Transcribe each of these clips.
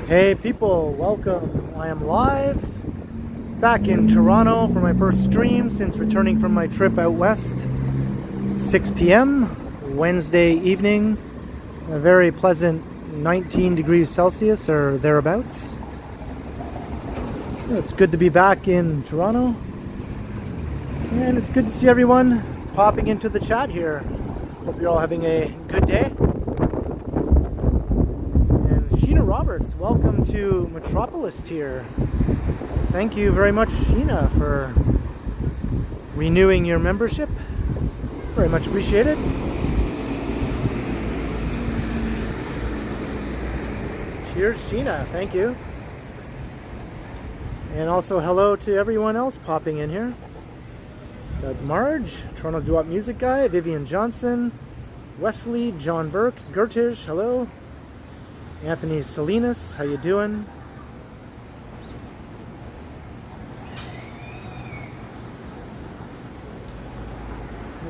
Hey people, welcome. I am live back in Toronto for my first stream since returning from my trip out west. 6 p.m. Wednesday evening, a very pleasant 19 degrees Celsius or thereabouts. So it's good to be back in Toronto, and it's good to see everyone popping into the chat here. Hope you're all having a good day. Roberts, welcome to Metropolis Tier. Thank you very much, Sheena, for renewing your membership. Very much appreciated. Cheers, Sheena. Thank you. And also hello to everyone else popping in here. Got Marge, Toronto's Doo-Wop Music Guy, Vivian Johnson, Wesley, John Burke, Gertish, hello. Anthony Salinas, how you doing?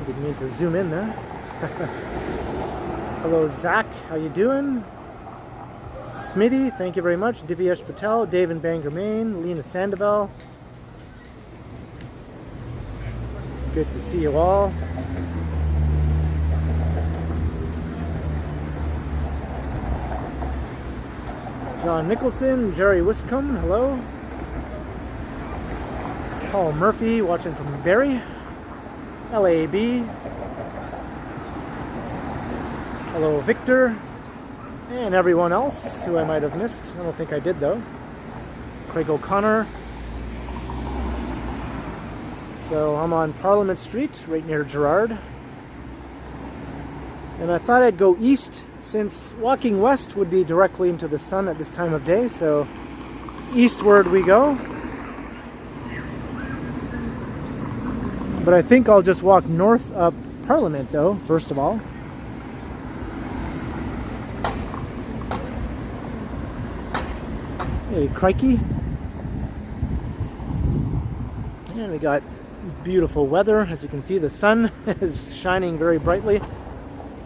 We need to zoom in there. Hello, Zach, how you doing? Smitty, thank you very much. Divyesh Patel, Dave in Bangor, Maine, Lena Sandoval. Good to see you all. John Nicholson, Jerry Wiscombe, hello. Paul Murphy, watching from Barrie. LAB. Hello, Victor. And everyone else who I might have missed. I don't think I did, though. Craig O'Connor. So I'm on Parliament Street, right near Gerrard. And I thought I'd go east, since walking west would be directly into the sun at this time of day, so eastward we go. But I think I'll just walk north up Parliament, though, first of all. Hey, crikey. And we got beautiful weather. As you can see, the sun is shining very brightly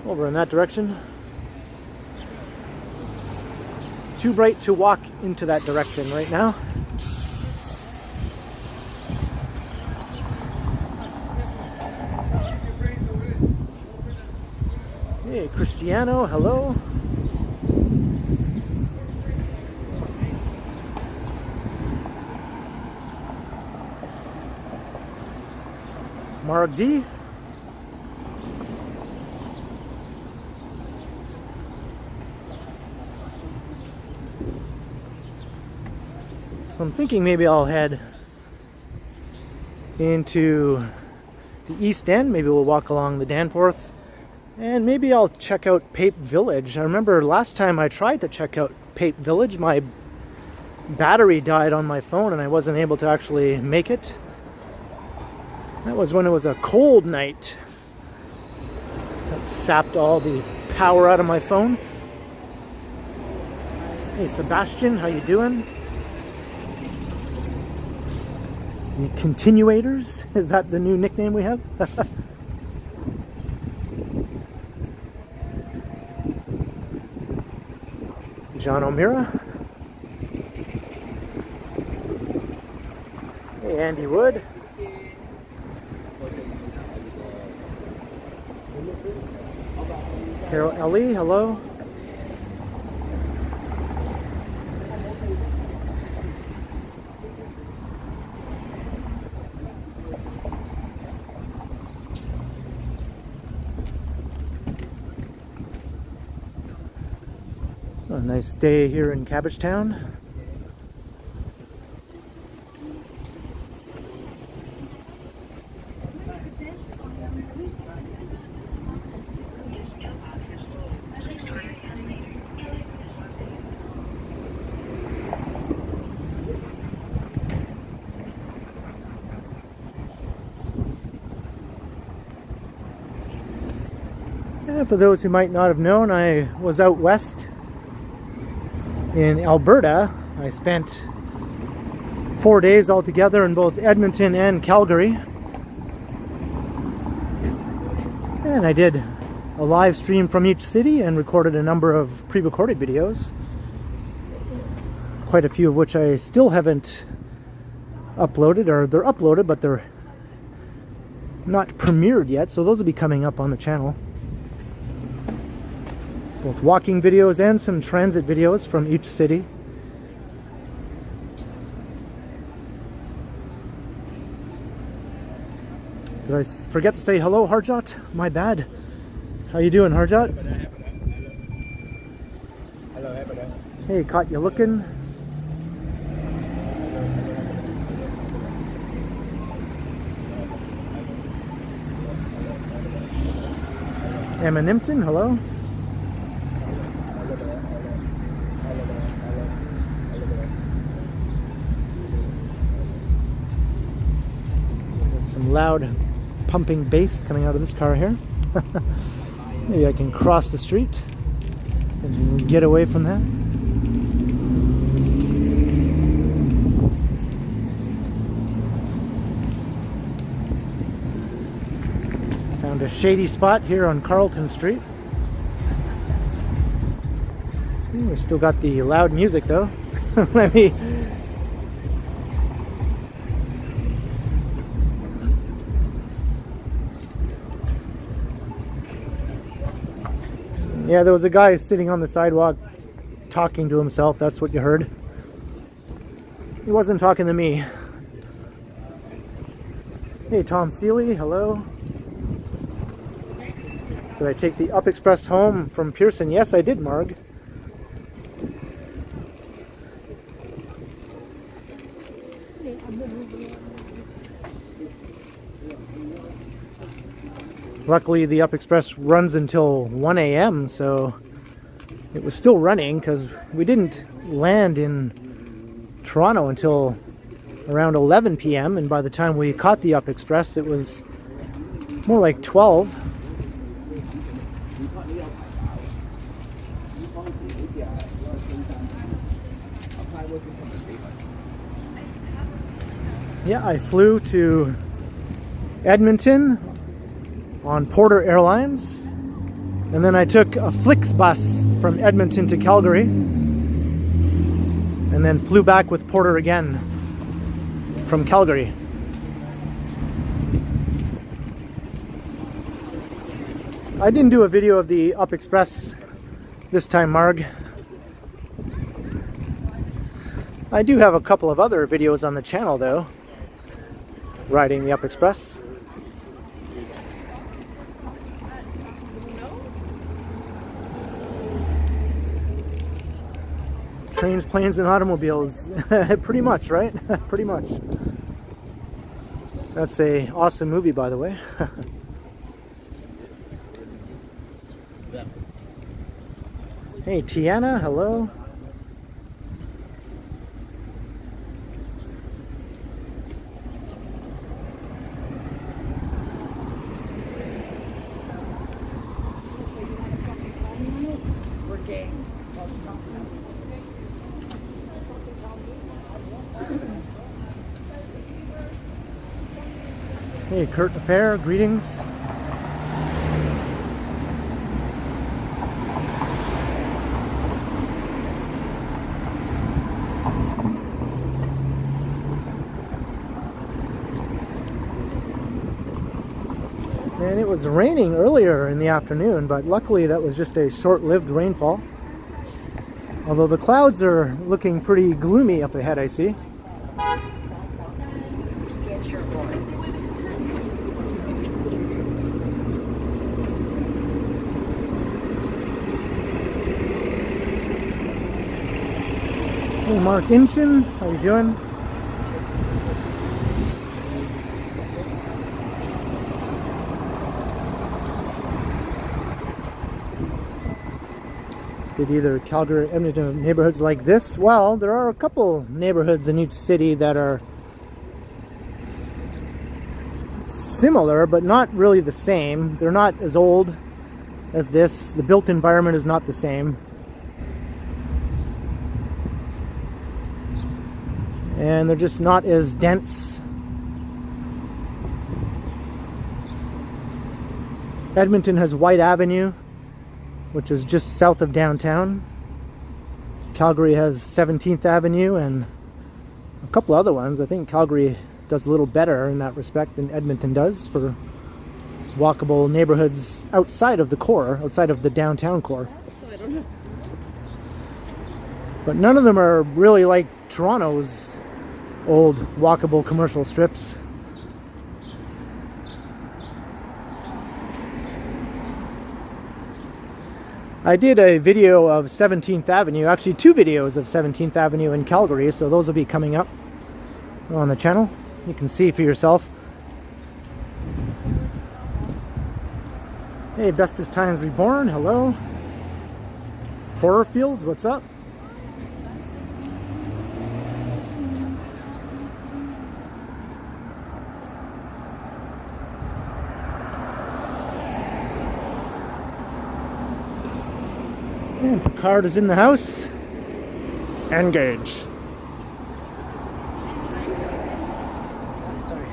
over in that direction. Too bright to walk into that direction right now. Hey, Cristiano, hello. Mark D. So I'm thinking maybe I'll head into the East End. Maybe we'll walk along the Danforth. And maybe I'll check out Pape Village. I remember last time I tried to check out Pape Village, my battery died on my phone and I wasn't able to actually make it. That was when it was a cold night. That sapped all the power out of my phone. Hey Sebastian, how you doing? The Continuators? Is that the new nickname we have? John O'Meara. Hey, Andy Wood. Carol Ellie, hello. A nice day here in Cabbagetown. And for those who might not have known, I was out west in Alberta. I spent 4 days altogether in both Edmonton and Calgary. And I did a live stream from each city and recorded a number of pre-recorded videos. quite a few of which I still haven't uploaded, or they're uploaded but they're not premiered yet, so those will be coming up on the channel. Both walking videos and some transit videos from each city. Did I forget to say hello, Harjot? My bad. How you doing, Harjot? Hey, caught you looking. Emma Nimpton, hello. Got some loud pumping bass coming out of this car here. Maybe I can cross the street and get away from that. Found a shady spot here on Carlton Street. We still got the loud music though. Let me... Yeah, there was a guy sitting on the sidewalk talking to himself. That's what you heard. He wasn't talking to me. Hey, Tom Seeley, hello. Did I take the Up Express home from Pearson? Yes, I did, Marg. Luckily, the Up Express runs until 1 a.m., so it was still running because we didn't land in Toronto until around 11 p.m. and by the time we caught the Up Express, it was more like 12. Yeah, I flew to Edmonton on Porter Airlines, and then I took a Flixbus from Edmonton to Calgary, and then flew back with Porter again from Calgary. I didn't do a video of the Up Express this time, Marg. I do have a couple of other videos on the channel though, riding the Up Express. Trains, planes, and automobiles. Pretty much, right? Pretty much. That's a awesome movie, by the way. Hey, Tiana, hello. Hey, Kurt Fair, greetings. And it was raining earlier in the afternoon, but luckily that was just a short-lived rainfall. Although the clouds are looking pretty gloomy up ahead, I see. Hey, Mark Inshin, how you doing? Did either Calgary or Edmonton neighborhoods like this? Well, there are a couple neighborhoods in each city that are similar, but not really the same. They're not as old as this. The built environment is not the same. And they're just not as dense. Edmonton has White Avenue, which is just south of downtown. Calgary has 17th Avenue and a couple other ones. I think Calgary does a little better in that respect than Edmonton does for walkable neighborhoods outside of the core, outside of the downtown core. But none of them are really like Toronto's old walkable commercial strips. I did a video of 17th Avenue, actually 2 videos of 17th Avenue in Calgary, so those will be coming up on the channel. You can see for yourself. Hey, Bestest Times Reborn, hello. Horror Fields, what's up? And Picard is in the house. Engage. Sorry.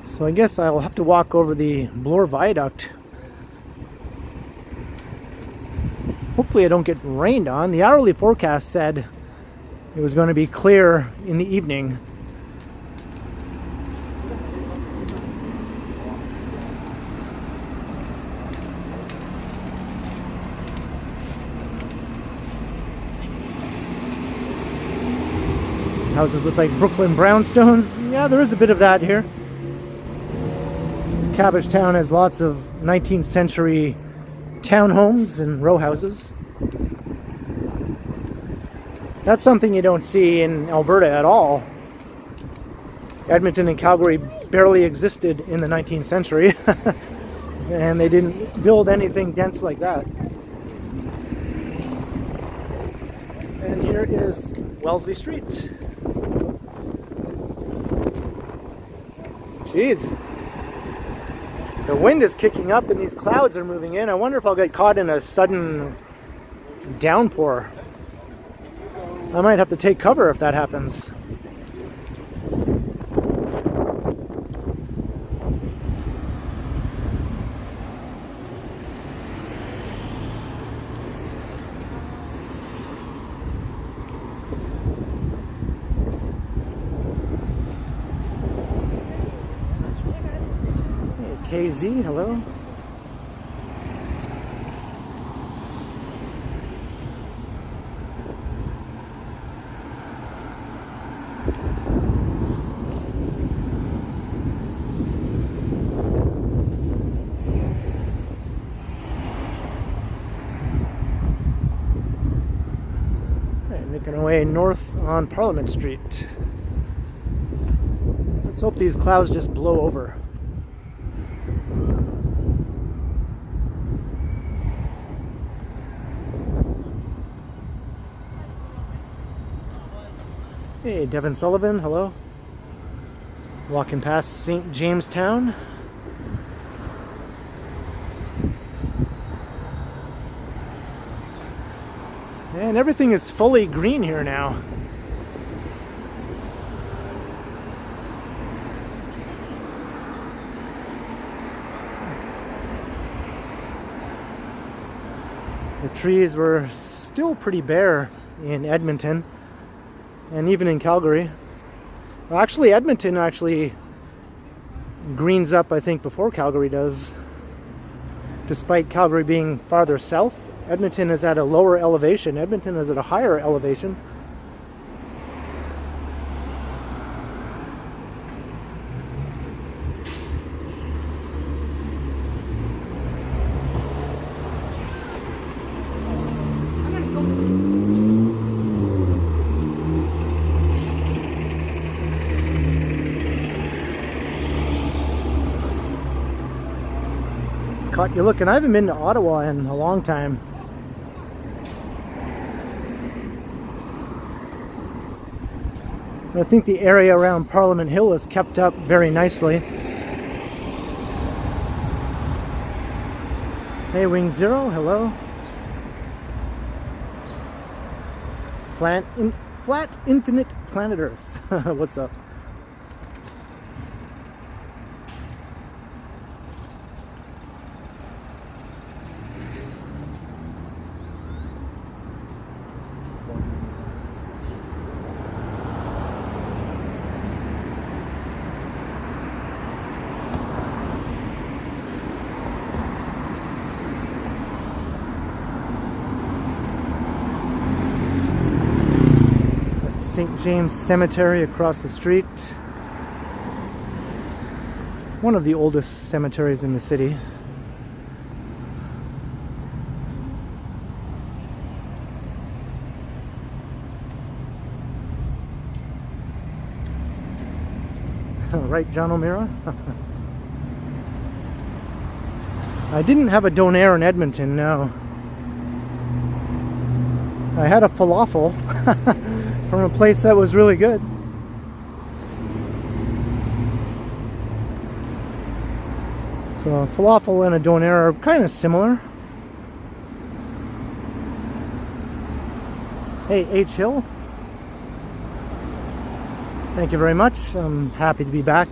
So I guess I'll have to walk over the Bloor Viaduct. Hopefully I don't get rained on. The hourly forecast said it was going to be clear in the evening. Houses look like Brooklyn brownstones. Yeah, there is a bit of that here. Cabbagetown has lots of 19th century townhomes and row houses. That's something you don't see in Alberta at all. Edmonton and Calgary barely existed in the 19th century and they didn't build anything dense like that. And here is Wellesley Street. Jeez. The wind is kicking up and these clouds are moving in. I wonder if I'll get caught in a sudden downpour. I might have to take cover if that happens. KZ, hello. Right, making our way north on Parliament Street. Let's hope these clouds just blow over. Hey, Devin Sullivan, hello. Walking past St. Jamestown. And everything is fully green here now. The trees were still pretty bare in Edmonton. And even in Calgary. Well, actually, Edmonton actually greens up, I think, before Calgary does. Despite Calgary being farther south, Edmonton is at a lower elevation. Edmonton is at a higher elevation. Caught you looking. I haven't been to Ottawa in a long time. I think the area around Parliament Hill is kept up very nicely. Hey, Wing Zero, hello. Flat Infinite Planet Earth. What's up? St. James Cemetery across the street. One of the oldest cemeteries in the city. Right, John O'Meara? I didn't have a donair in Edmonton, no. I had a falafel from a place that was really good. So a falafel and a donair are kind of similar. Hey, H Hill. Thank you very much. I'm happy to be back.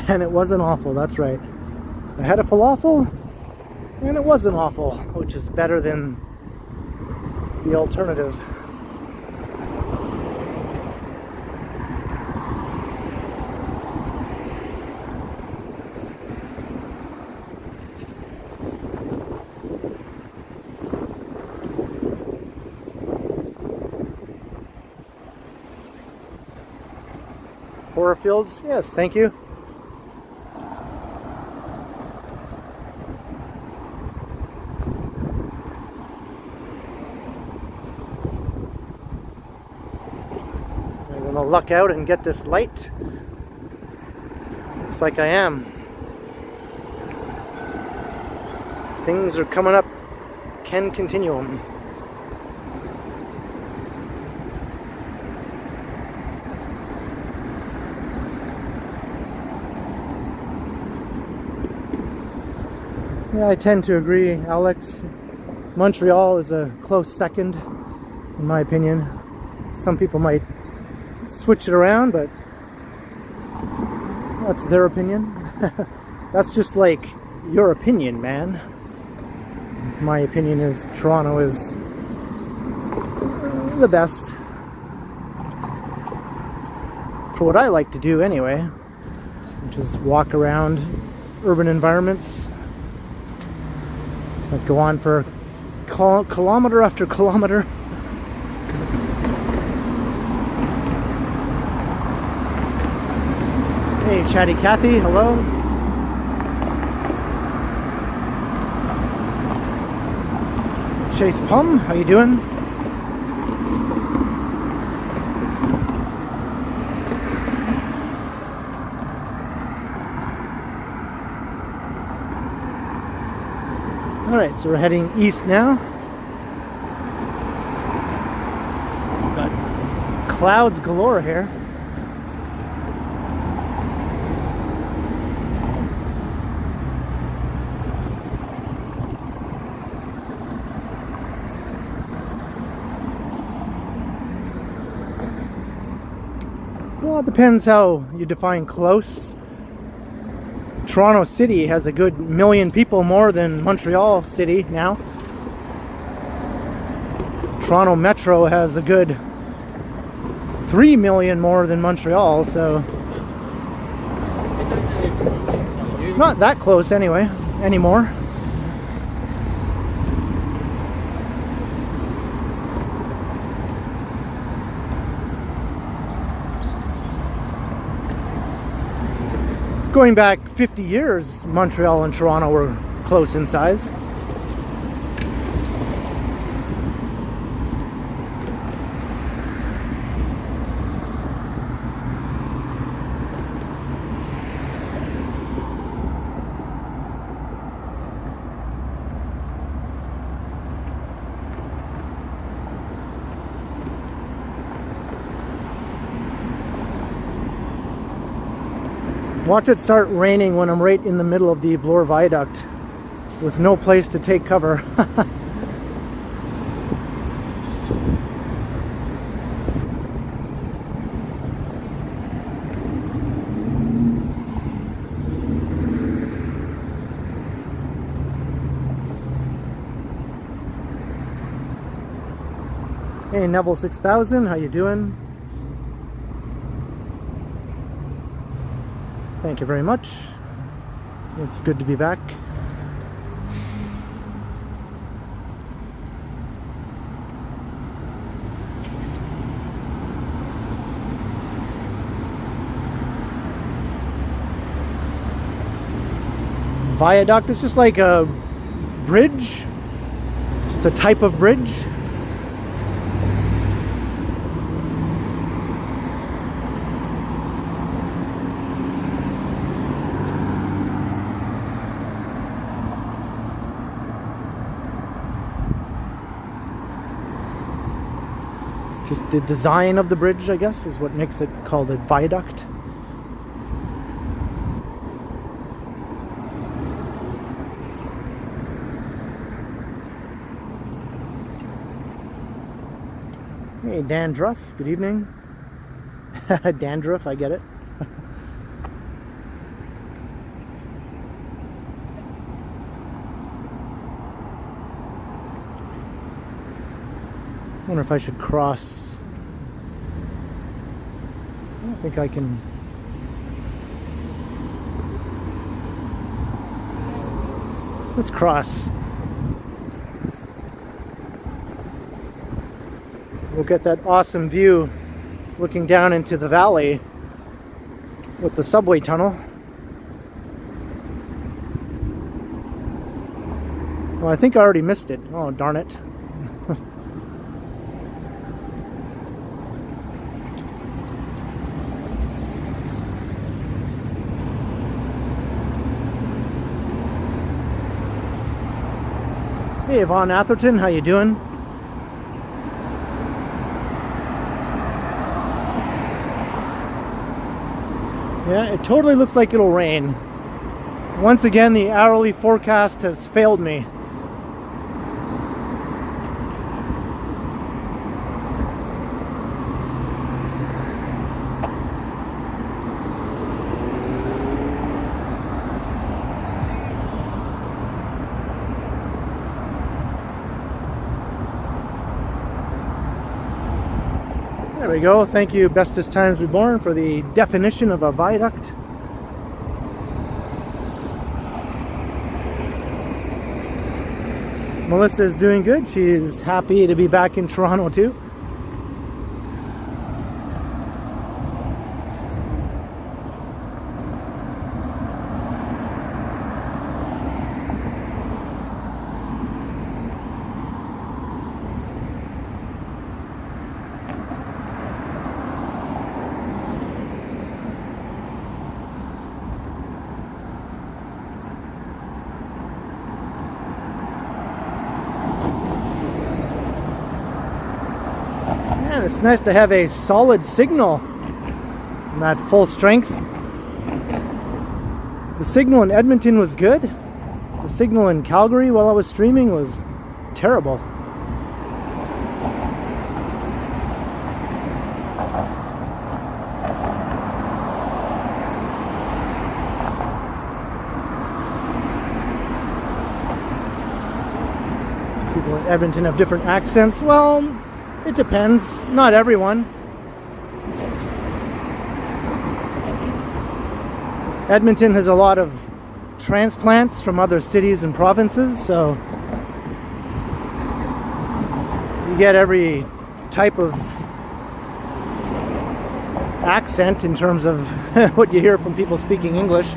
And it wasn't awful, that's right. I had a falafel and it wasn't awful, which is better than the alternative. Horror Fields, yes, thank you. Luck out and get this light. Looks like I am. Things are coming up. Ken Continuum. Yeah, I tend to agree, Alex. Montreal is a close second, in my opinion. Some people might switch it around, but that's their opinion. That's just like your opinion, man. My opinion is Toronto is the best for what I like to do anyway, which is walk around urban environments that go on for kilometer after kilometer. Hey, Chatty Cathy, hello. Chase Pum, how you doing? All right, so we're heading east now. It's got clouds galore here. Well, it depends how you define close. Toronto City has a good 1 million people more than Montreal City now. Toronto Metro has a good 3 million more than Montreal, so not that close anyway, anymore. Going back 50 years, Montreal and Toronto were close in size. Watch it start raining when I'm right in the middle of the Bloor Viaduct with no place to take cover. Hey Neville 6000, how you doing? Thank you very much. It's good to be back. Viaduct is just like a bridge, just a type of bridge. Just the design of the bridge, I guess, is what makes it called a viaduct. Hey, Dandruff, good evening. Dandruff, I get it. I wonder if I should cross. I don't think I can. Let's cross. We'll get that awesome view looking down into the valley with the subway tunnel. Oh, I think I already missed it. Oh, darn it. Hey, Yvonne Atherton, how you doing? Yeah, it totally looks like it'll rain. Once again, the hourly forecast has failed me. There we go. Thank you, Bestest Times Reborn, for the definition of a viaduct. Melissa's doing good. She's happy to be back in Toronto too. It's nice to have a solid signal at full strength. The signal in Edmonton was good. The signal in Calgary while I was streaming was terrible. People in Edmonton have different accents. Well, it depends. Not everyone. Edmonton has a lot of transplants from other cities and provinces, so you get every type of accent in terms of what you hear from people speaking English.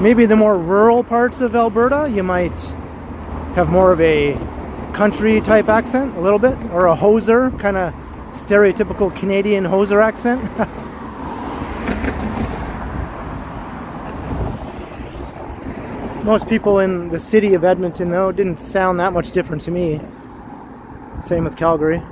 Maybe the more rural parts of Alberta, you might have more of a country type accent, a little bit, or a hoser, kind of stereotypical Canadian hoser accent. Most people in the city of Edmonton, though, didn't sound that much different to me. Same with Calgary.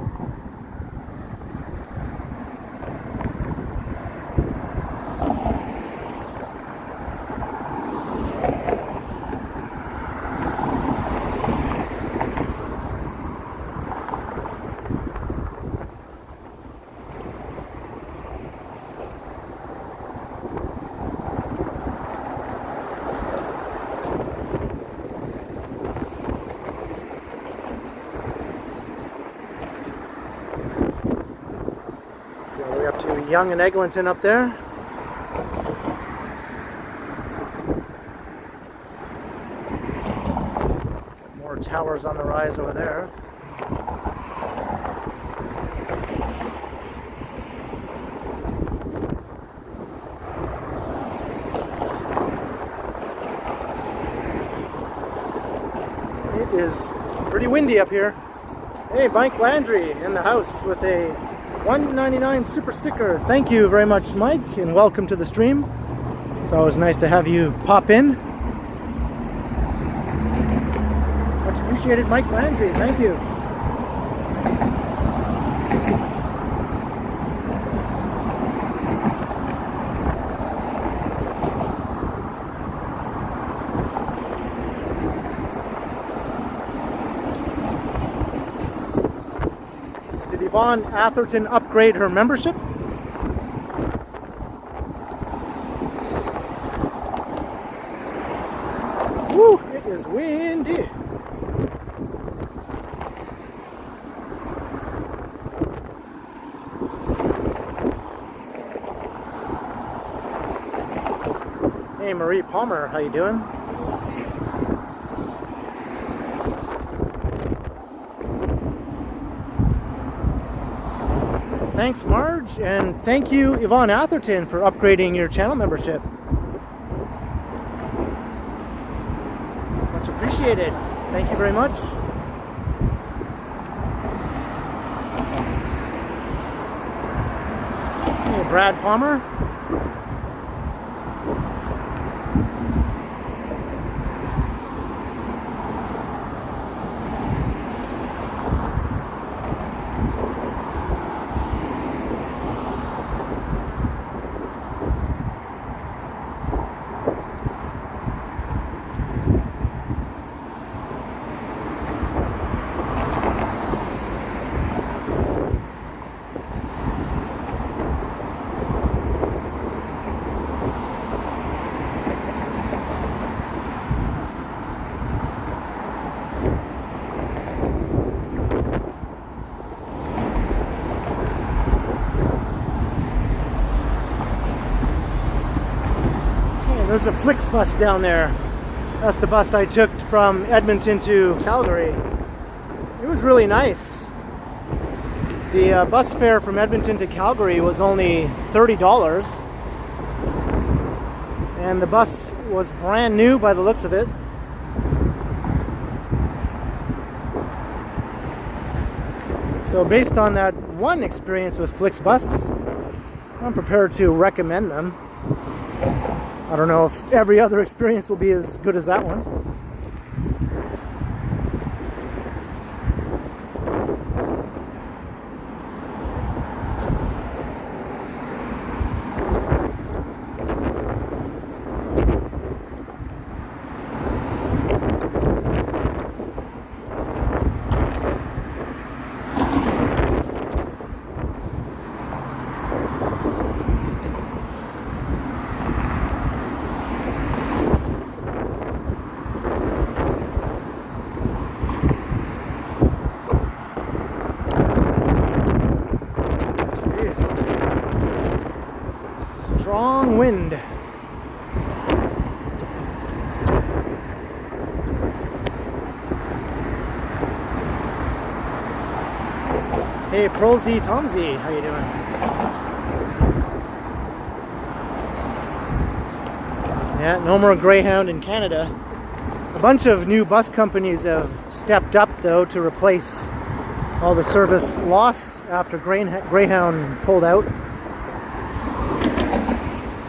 To Young and Eglinton up there. More towers on the rise over there. It is pretty windy up here. Hey, Mike Landry in the house with a $1.99 super sticker. Thank you very much, Mike, and welcome to the stream. It's always nice to have you pop in. Much appreciated, Mike Landry. Thank you. Yvonne Atherton upgrade her membership? Woo, it is windy. Hey Marie Palmer, how you doing? Thanks, Marge, and thank you, Yvonne Atherton, for upgrading your channel membership. Much appreciated. Thank you very much. Hey, Brad Palmer. There's a Flix bus down there. That's the bus I took from Edmonton to Calgary. It was really nice. The bus fare from Edmonton to Calgary was only $30. And the bus was brand new by the looks of it. So based on that one experience with Flix bus, I'm prepared to recommend them. I don't know if every other experience will be as good as that one. Strong wind. Hey, Prolzy Tomsy, how you doing? Yeah, no more Greyhound in Canada. A bunch of new bus companies have stepped up though to replace all the service lost after Greyhound pulled out.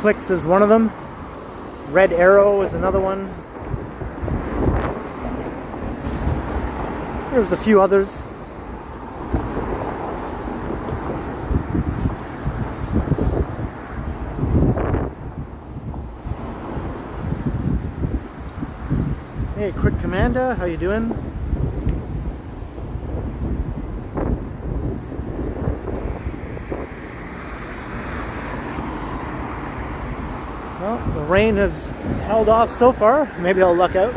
Flix is one of them. Red Arrow is another one. There's a few others. Hey, Crit Commander, how you doing? Well, the rain has held off so far. Maybe I'll luck out.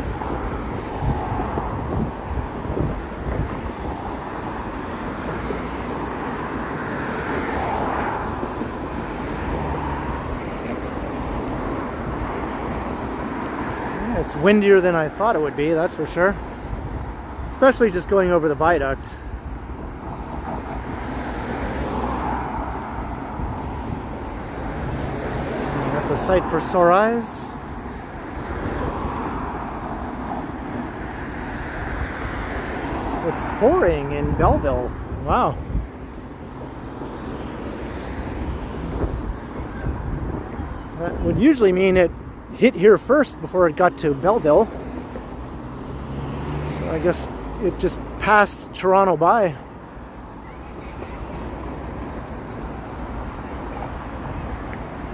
It's windier than I thought it would be, that's for sure. Especially just going over the viaduct. And that's a sight for sore eyes. It's pouring in Belleville. Wow. That would usually mean it hit here first before it got to Belleville. So I guess it just passed Toronto by.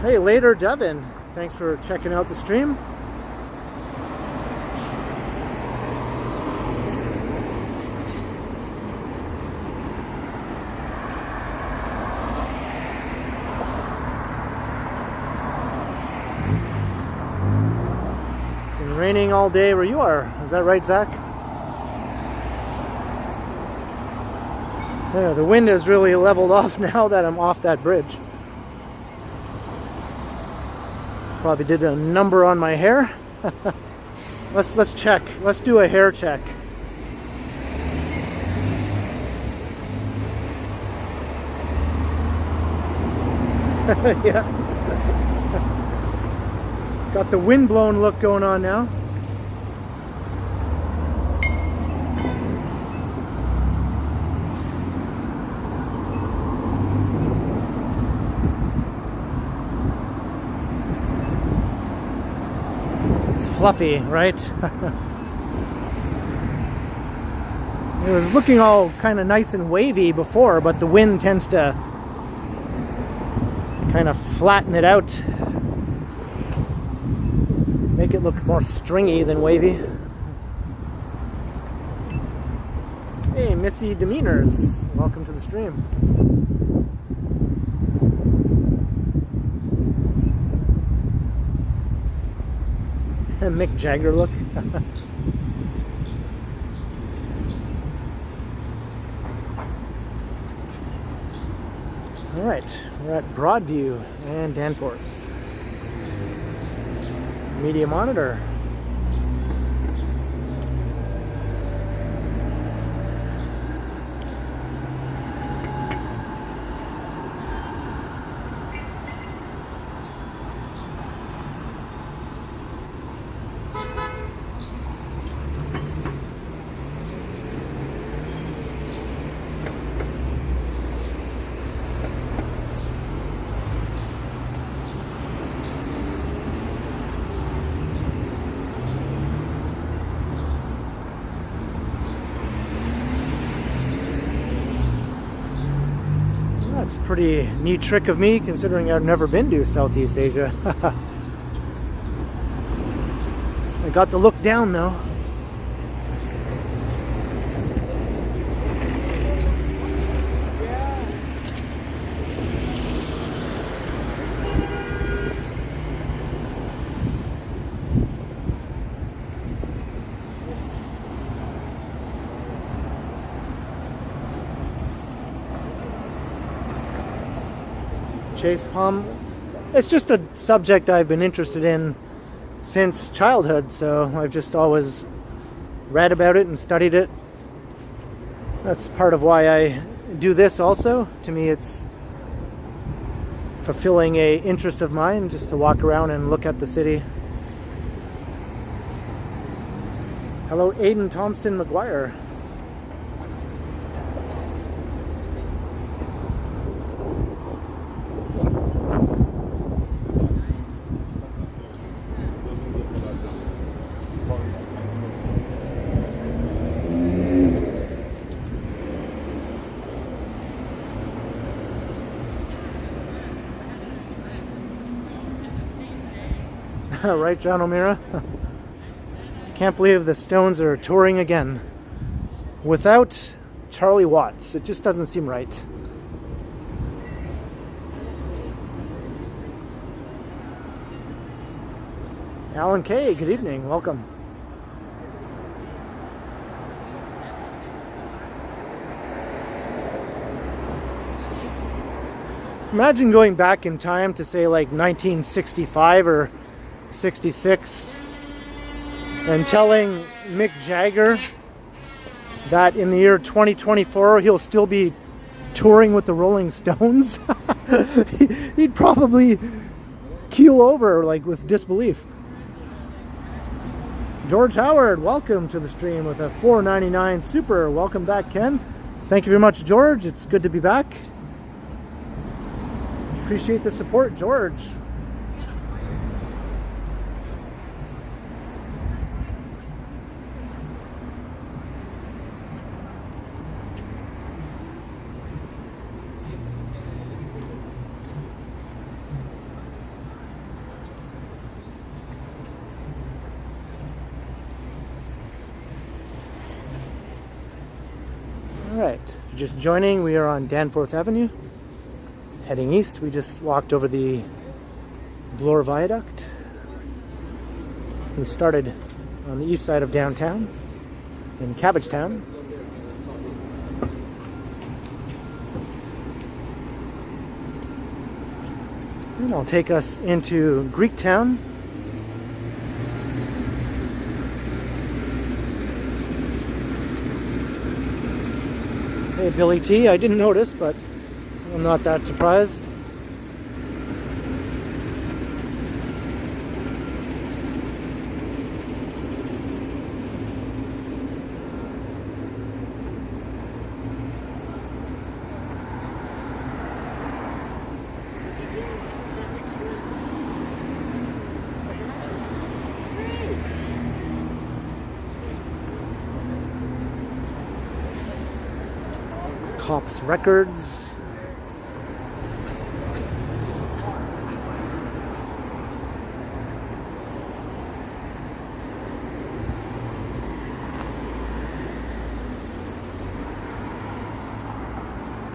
Hey, later Devin. Thanks for checking out the stream. Raining all day where you are. Is that right, Zach? Yeah, the wind has really leveled off now that I'm off that bridge. Probably did a number on my hair. Let's check. Let's do a hair check. Yeah. Got the windblown look going on now. It's fluffy, right? It was looking all kind of nice and wavy before, but the wind tends to kind of flatten it out. Make it look more stringy than wavy. Hey, Missy Demeanors. Welcome to the stream. Mick Jagger look. Alright, we're at Broadview and Danforth. Media monitor. Pretty neat trick of me, considering I've never been to Southeast Asia. I got the look down though. Chase palm. It's just a subject I've been interested in since childhood, so I've just always read about it and studied it. That's part of why I do this also. To me, it's fulfilling a interest of mine, just to walk around and look at the city. Hello, Aiden Thompson McGuire. Right, John O'Meara? Can't believe the Stones are touring again without Charlie Watts. It just doesn't seem right. Alan Kay, good evening. Welcome. Imagine going back in time to say like 1965 or 66. and telling Mick Jagger that in the year 2024 he'll still be touring with the Rolling Stones, he'd probably keel over like with disbelief. George Howard, welcome to the stream with a $4.99 super. Welcome back, Ken. Thank you very much, George. It's good to be back. Appreciate the support, George. Alright, just joining, we are on Danforth Avenue, heading east. We just walked over the Bloor Viaduct. We started on the east side of downtown, in Cabbagetown. And I'll take us into Greektown. Hey, Billy T, I didn't notice, but I'm not that surprised. Cops Records.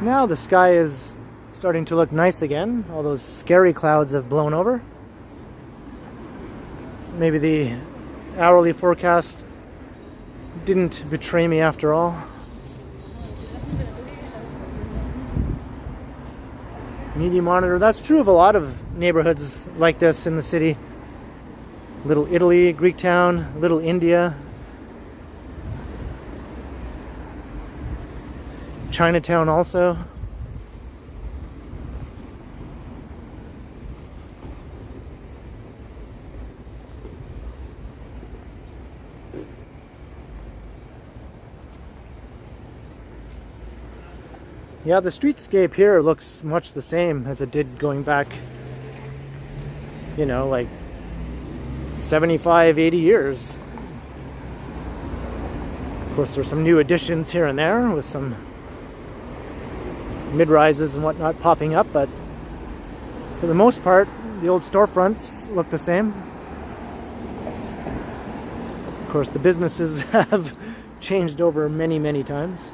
Now the sky is starting to look nice again. All those scary clouds have blown over. So maybe the hourly forecast didn't betray me after all. Media monitor. That's true of a lot of neighborhoods like this in the city. Little Italy, Greektown, Little India, Chinatown also. Yeah, the streetscape here looks much the same as it did going back, you know, like 75, 80 years. Of course, there's some new additions here and there with some mid-rises and whatnot popping up, but for the most part, the old storefronts look the same. Of course, the businesses have changed over many, many times.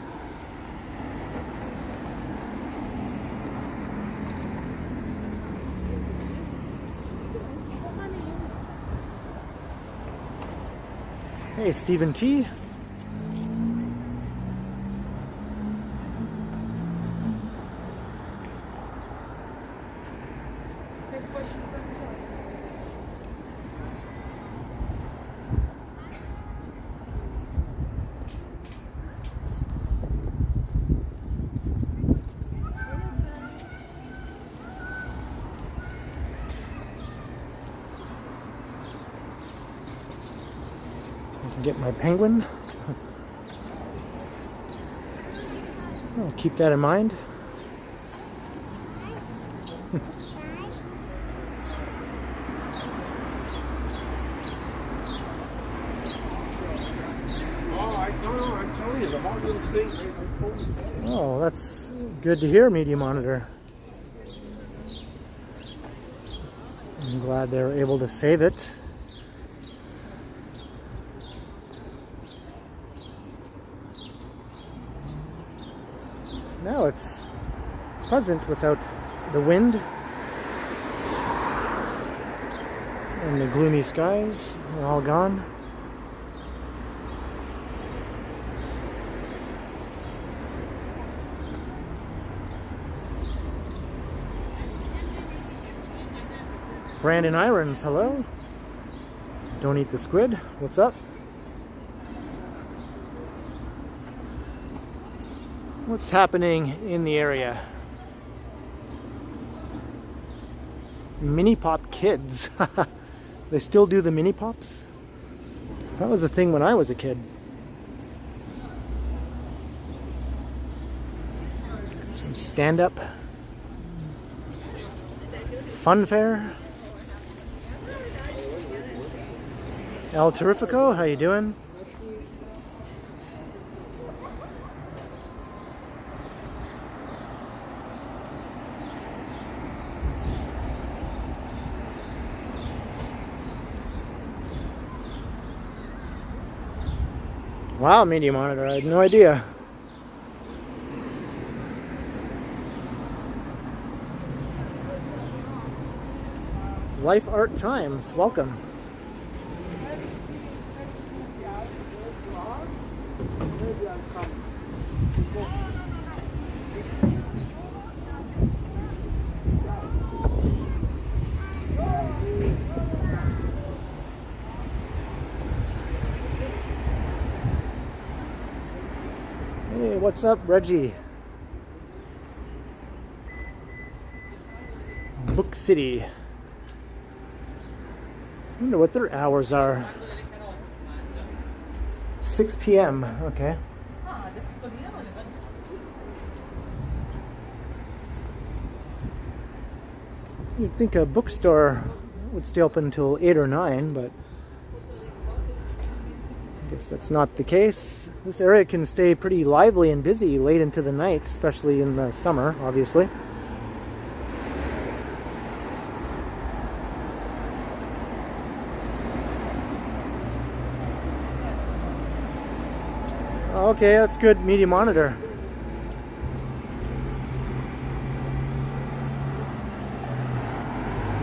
Hey, Stephen T. Get my penguin. I'll keep that in mind. I'm telling you, the hot wheel thing. Oh, that's good to hear, Media Monitor. I'm glad they were able to save it. Now it's pleasant without the wind and the gloomy skies are all gone. Brandon Irons, hello. Don't eat the squid. What's up? What's happening in the area? Mini Pop Kids. They still do the Mini Pops? That was a thing when I was a kid. Some stand-up. Fun fair. El Terrifico, how you doing? Wow, media monitor, I had no idea. Life Art Times, welcome. Hey, what's up, Reggie? Book City. I wonder what their hours are. 6 p.m. Okay. You'd think a bookstore would stay open until 8 or 9, but I guess that's not the case. This area can stay pretty lively and busy late into the night, especially in the summer, obviously. Okay, that's good. Media monitor.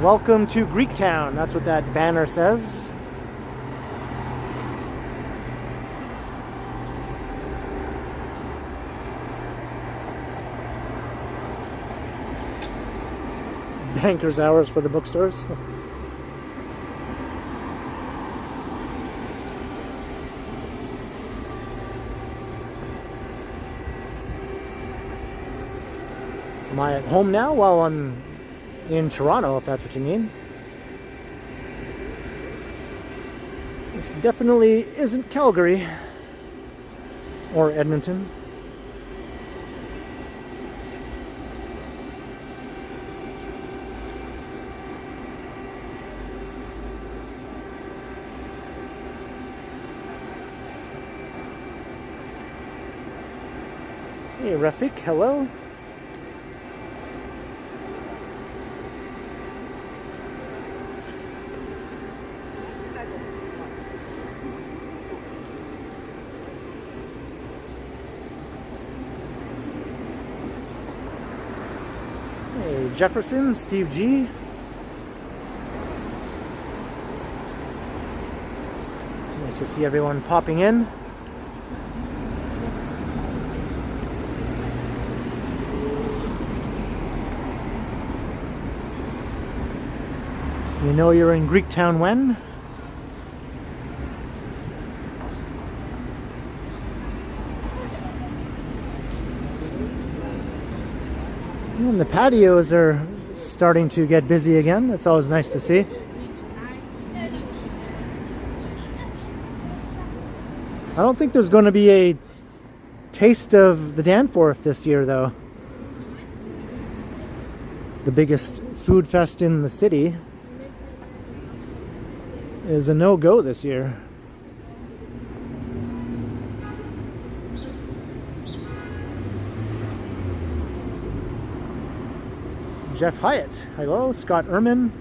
Welcome to Greektown. That's what that banner says. Banker's hours for the bookstores. Am I at home now while I'm in Toronto, if that's what you mean? This definitely isn't Calgary or Edmonton. Hey Rafik, hello. Jefferson, Steve G. Nice to see everyone popping in. You know you're in Greektown when? And the patios are starting to get busy again. That's always nice to see. I don't think there's going to be a taste of the Danforth this year, though. The biggest food fest in the city is a no-go this year. Jeff Hyatt, hello. Scott Ehrman.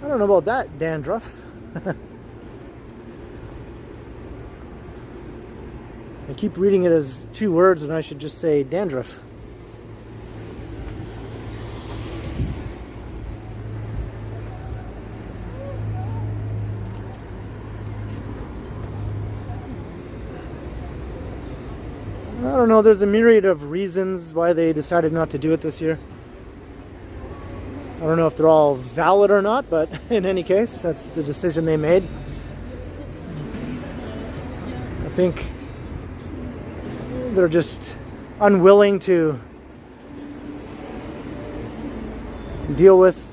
I don't know about that, dandruff. I keep reading it as 2 words and I should just say dandruff. I don't know, there's a myriad of reasons why they decided not to do it this year. I don't know if they're all valid or not, but in any case, that's the decision they made. I think they're just unwilling to deal with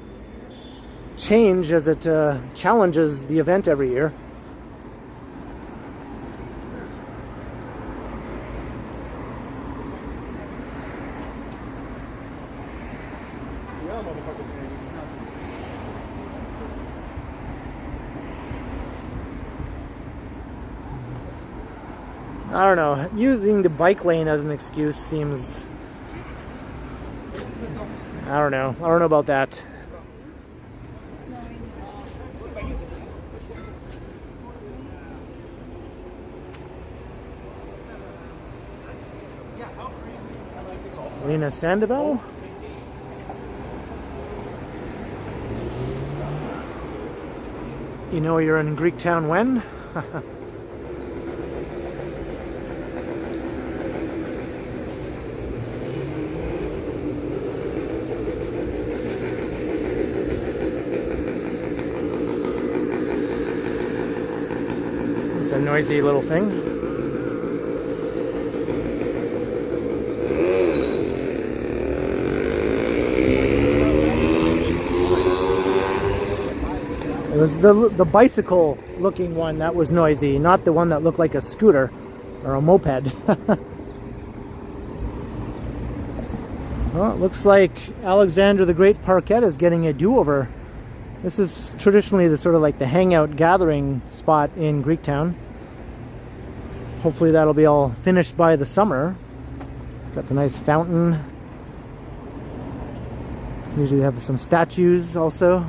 change as it challenges the event every year. I don't know, using the bike lane as an excuse seems, I don't know about that. Lena Sandoval? You know you're in Greektown when? It's a noisy little thing. It was the bicycle looking one that was noisy, not the one that looked like a scooter or a moped. Well, it looks like Alexander the Great Parkette is getting a do-over. This is traditionally the sort of like the hangout gathering spot in Greektown. Hopefully that'll be all finished by the summer. Got the nice fountain. Usually they have some statues also.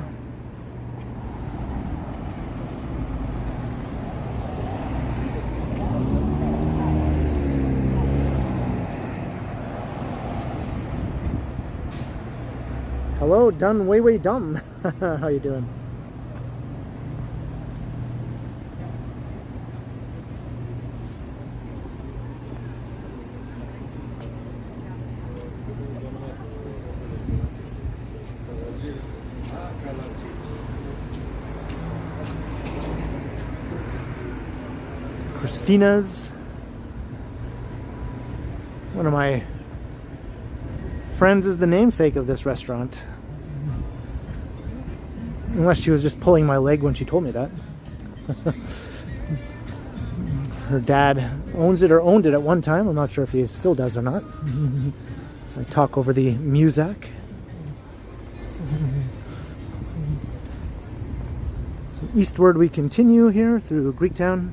Hello, Dun Way Dumb. How you doing? Christina's. One of my friends is the namesake of this restaurant. Unless she was just pulling my leg when she told me that. Her dad owns it or owned it at one time. I'm not sure if he still does or not. So I talk over the music. So eastward we continue here through Greektown.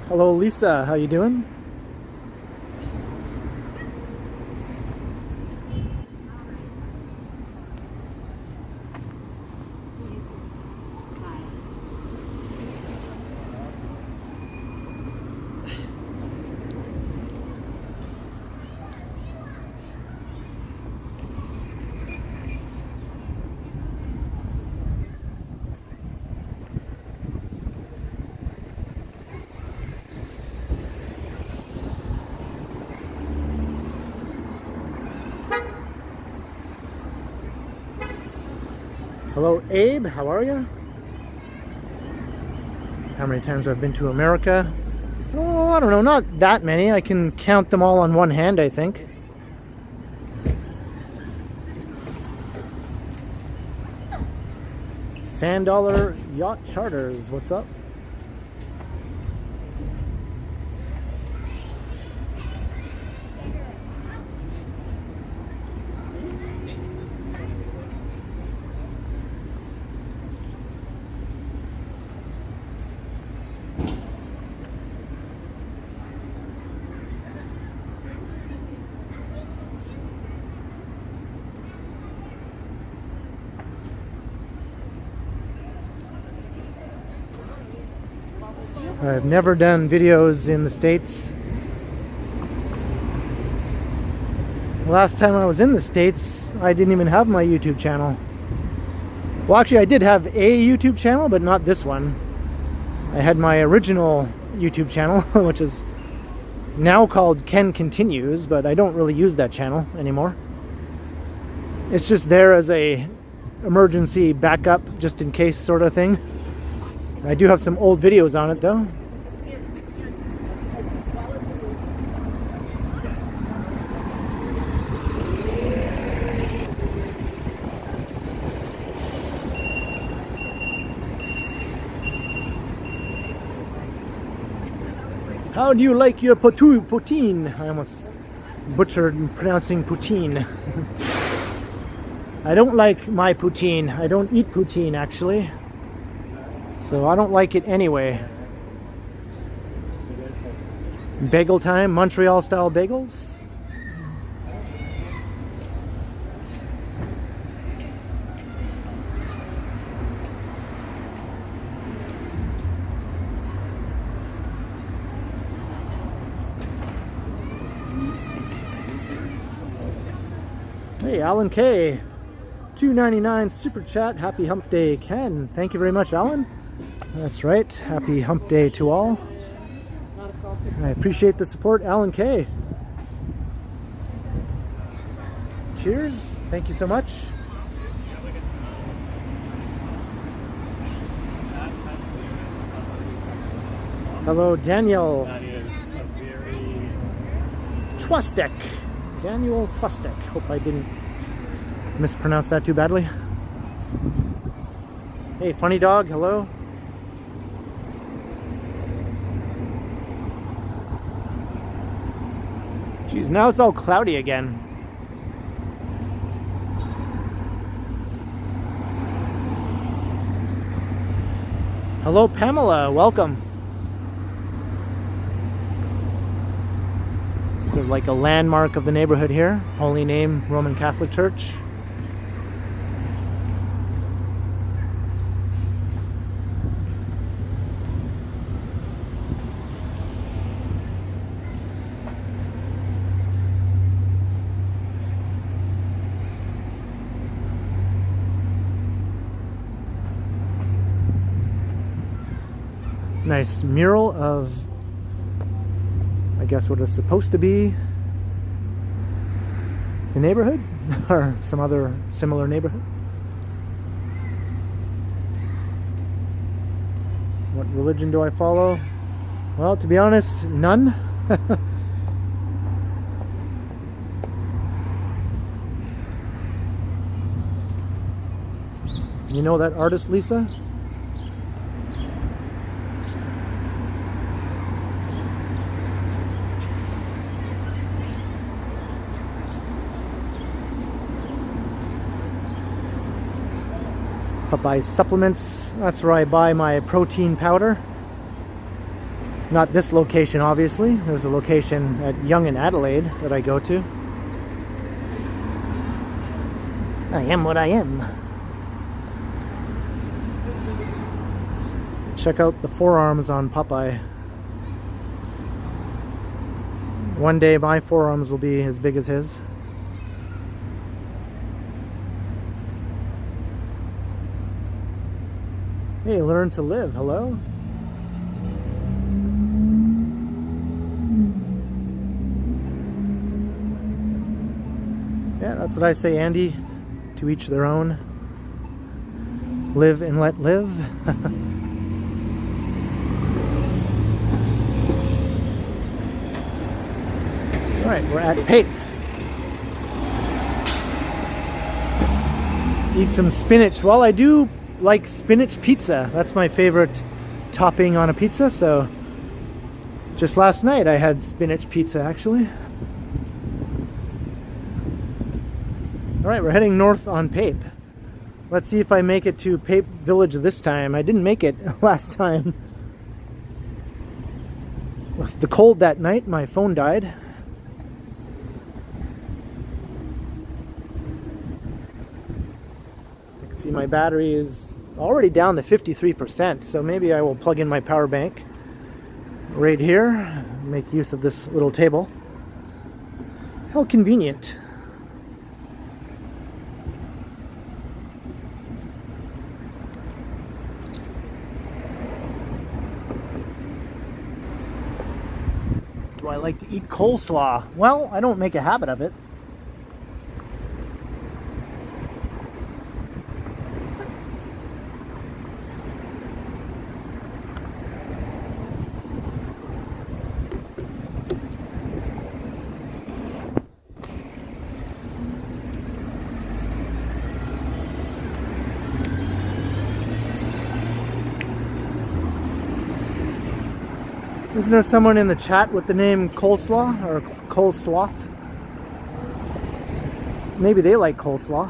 Hello Lisa, how you doing? Hello Abe, how are you? How many times I've been to America? Oh, I don't know, not that many. I can count them all on one hand, I think. $100 Yacht Charters, what's up? I've never done videos in the States. Last time I was in the States, I didn't even have my YouTube channel. Well, actually, I did have a YouTube channel, but not this one. I had my original YouTube channel, which is now called Ken Continues, but I don't really use that channel anymore. It's just there as a emergency backup, just in case sort of thing. I do have some old videos on it though. How do you like your poutine? I almost butchered pronouncing poutine. I don't like my poutine. I don't eat poutine actually. So I don't like it anyway. Bagel time, Montreal style bagels. Hey, Alan K. $2.99 super chat. Happy hump day, Ken. Thank you very much, Alan. That's right. Happy hump day to all. I appreciate the support, Alan K. Cheers. Thank you so much. Hello, Daniel. That is a very... Trustek. Daniel Trustek. Hope I didn't mispronounce that too badly. Hey, funny dog. Hello. Geez, now it's all cloudy again. Hello, Pamela. Welcome. Sort of like a landmark of the neighborhood here. Holy Name Roman Catholic Church. Nice mural of, I guess, what is supposed to be the neighborhood or some other similar neighborhood. What religion do I follow? Well, to be honest, none. You know that artist, Lisa? Buy supplements. That's where I buy my protein powder. Not this location, obviously. There's a location at Yonge and Adelaide that I go to. I am what I am. Check out the forearms on Popeye. One day my forearms will be as big as his. Hey, learn to live. Hello. Yeah, that's what I say, Andy. To each their own. Live and let live. All right, we're at Pape. Eat some spinach. Well, I do like spinach pizza. That's my favorite topping on a pizza. So just last night I had spinach pizza actually. All right, we're heading north on Pape. Let's see if I make it to Pape Village this time. I didn't make it last time. With the cold that night, my phone died. I can see my battery is already down to 53%, so maybe I will plug in my power bank right here, make use of this little table. How convenient. Do I like to eat coleslaw? Well, I don't make a habit of it. Isn't there someone in the chat with the name Coleslaw or Coleslaw? Maybe they like coleslaw.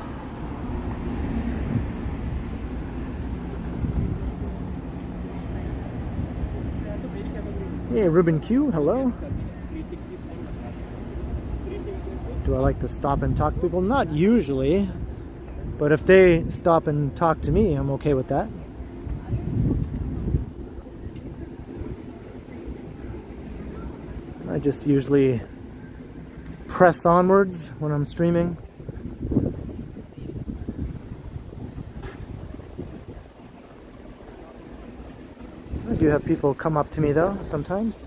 Hey, Ruben Q, hello. Do I like to stop and talk to people? Not usually, but if they stop and talk to me, I'm okay with that. I just usually press onwards when I'm streaming. I do have people come up to me though, sometimes.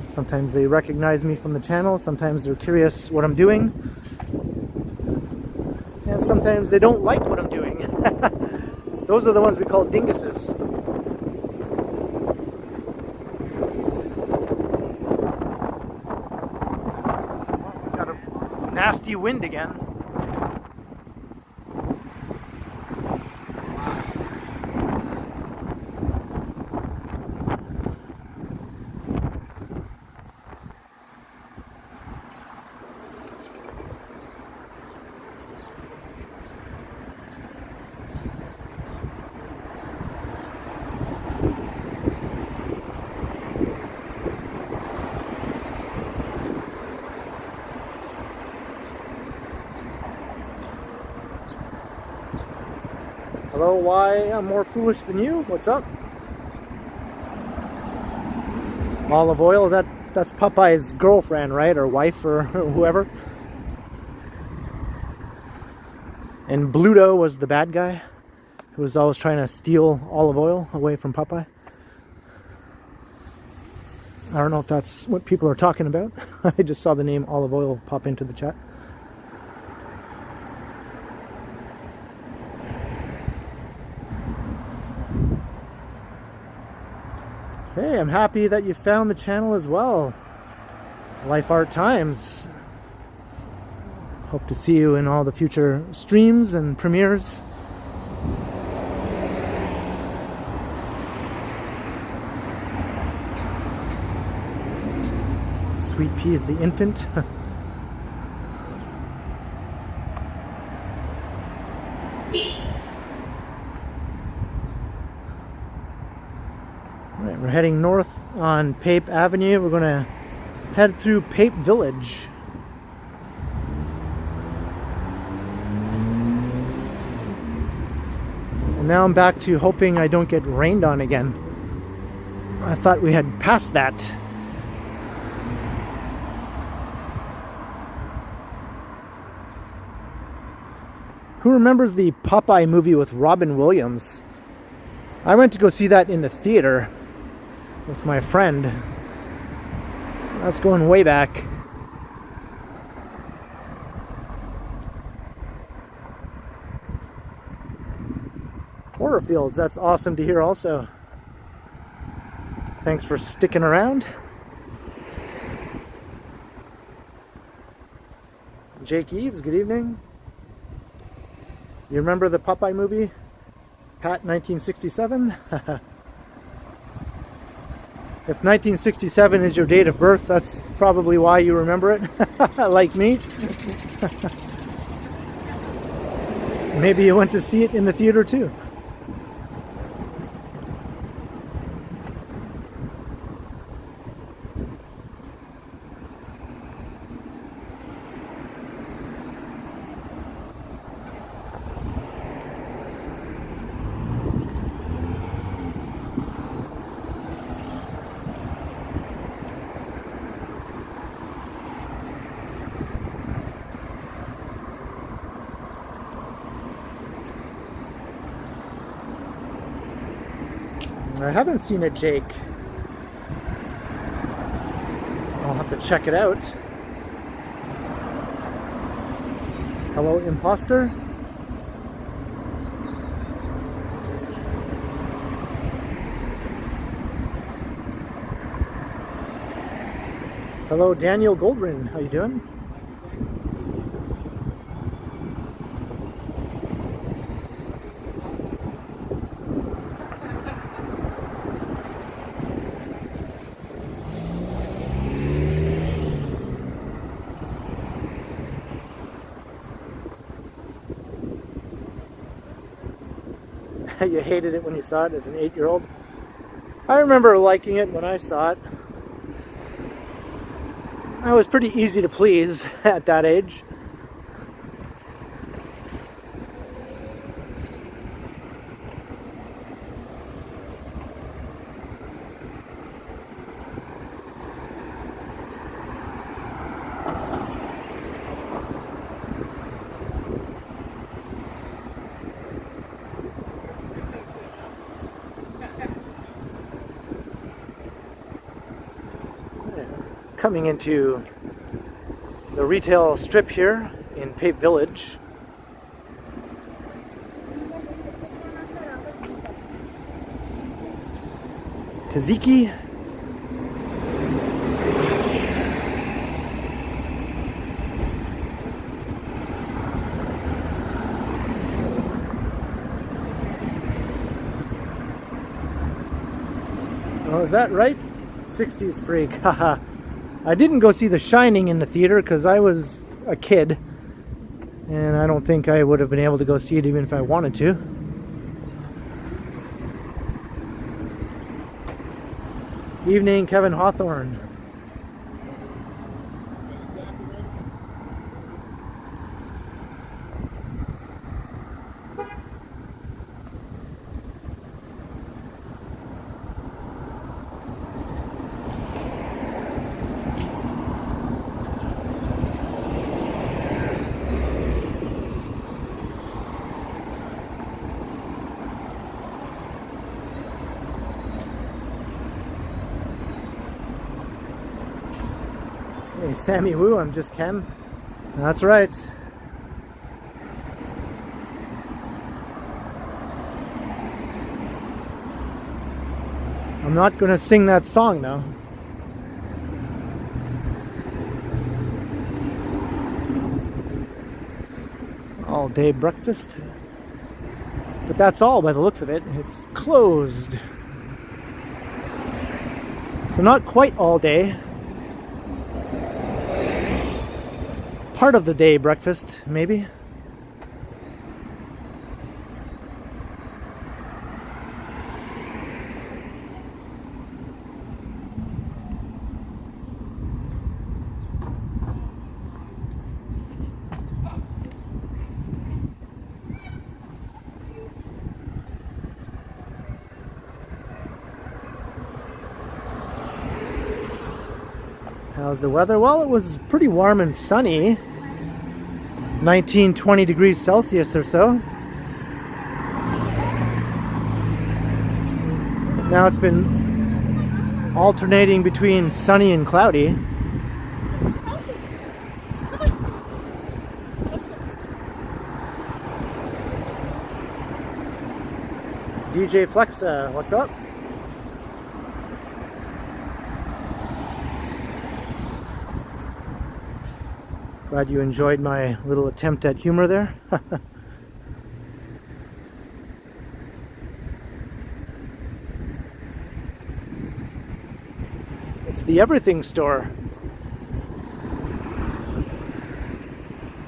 Sometimes they recognize me from the channel, sometimes they're curious what I'm doing. And sometimes they don't like what I'm doing. Those are the ones we call dinguses. Nasty wind again. Hello, why I'm more foolish than you? What's up? Olive oil, that's Popeye's girlfriend, right? Or wife or whoever. And Bluto was the bad guy who was always trying to steal olive oil away from Popeye. I don't know if that's what people are talking about. I just saw the name olive oil pop into the chat. Hey, I'm happy that you found the channel as well. Life Art Times. Hope to see you in all the future streams and premieres. Sweet Pea is the infant. We're heading north on Pape Avenue. We're going to head through Pape Village. And now I'm back to hoping I don't get rained on again. I thought we had passed that. Who remembers the Popeye movie with Robin Williams? I went to go see that in the theater with my friend. That's going way back. Horror Fields, that's awesome to hear also. Thanks for sticking around. Jake Eves, good evening. You remember the Popeye movie? Pat 1967? If 1967 is your date of birth, that's probably why you remember it, like me. Maybe you went to see it in the theater too. I haven't seen it, Jake. I'll have to check it out. Hello, imposter. Hello, Daniel Goldrin. How you doing? You hated it when you saw it as an 8-year-old? I remember liking it when I saw it. I was pretty easy to please at that age. Coming into the retail strip here in Pape Village. Tzatziki. Oh, is that right? 60s freak, haha. I didn't go see The Shining in the theater because I was a kid, and I don't think I would have been able to go see it even if I wanted to. Evening, Kevin Hawthorne. Hey, Sammy Woo, I'm just Ken. That's right. I'm not going to sing that song now. All day breakfast. But that's all by the looks of it. It's closed. So not quite all day. Part of the day breakfast, maybe. How's the weather? Well, it was pretty warm and sunny. 19-20 degrees Celsius or so. Now it's been alternating between sunny and cloudy. DJ Flexa, what's up? Glad you enjoyed my little attempt at humor there. It's the everything store.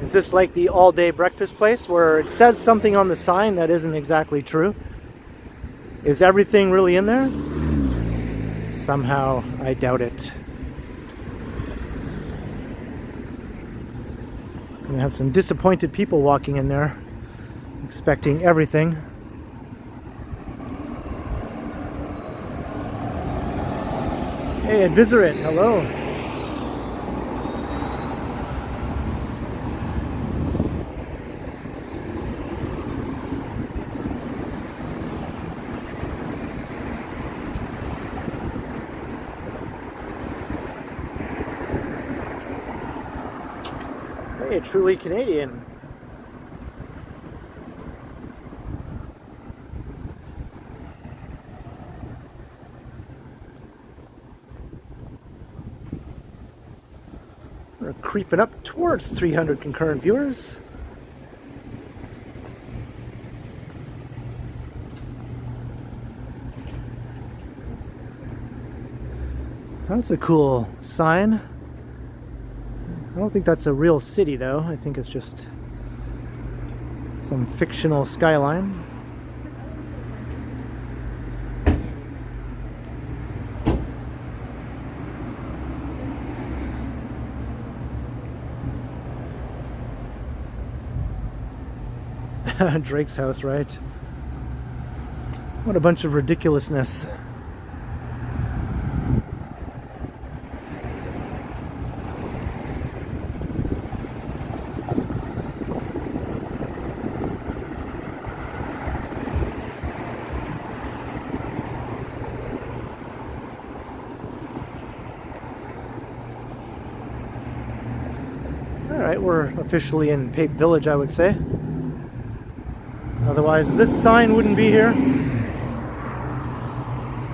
Is this like the all-day breakfast place where it says something on the sign that isn't exactly true? Is everything really in there? Somehow, I doubt it. Gonna have some disappointed people walking in there, expecting everything. Hey, Advisorit, hello. Hey, truly Canadian. We're creeping up towards 300 concurrent viewers. That's a cool sign. I don't think that's a real city though. I think it's just some fictional skyline. Drake's house, right? What a bunch of ridiculousness. Alright, we're officially in Pape Village, I would say. Otherwise, this sign wouldn't be here.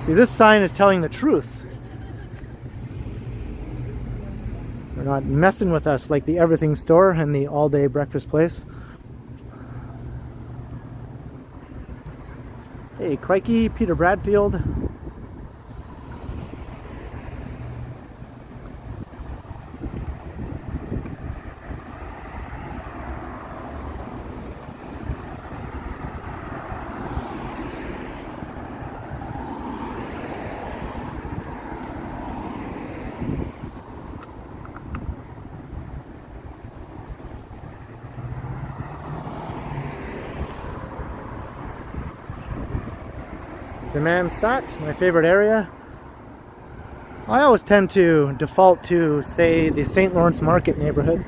See, this sign is telling the truth. They're not messing with us like the Everything Store and the all-day breakfast place. Hey, crikey, Peter Bradfield. Sat, my favorite area. I always tend to default to, say, the St. Lawrence Market neighborhood.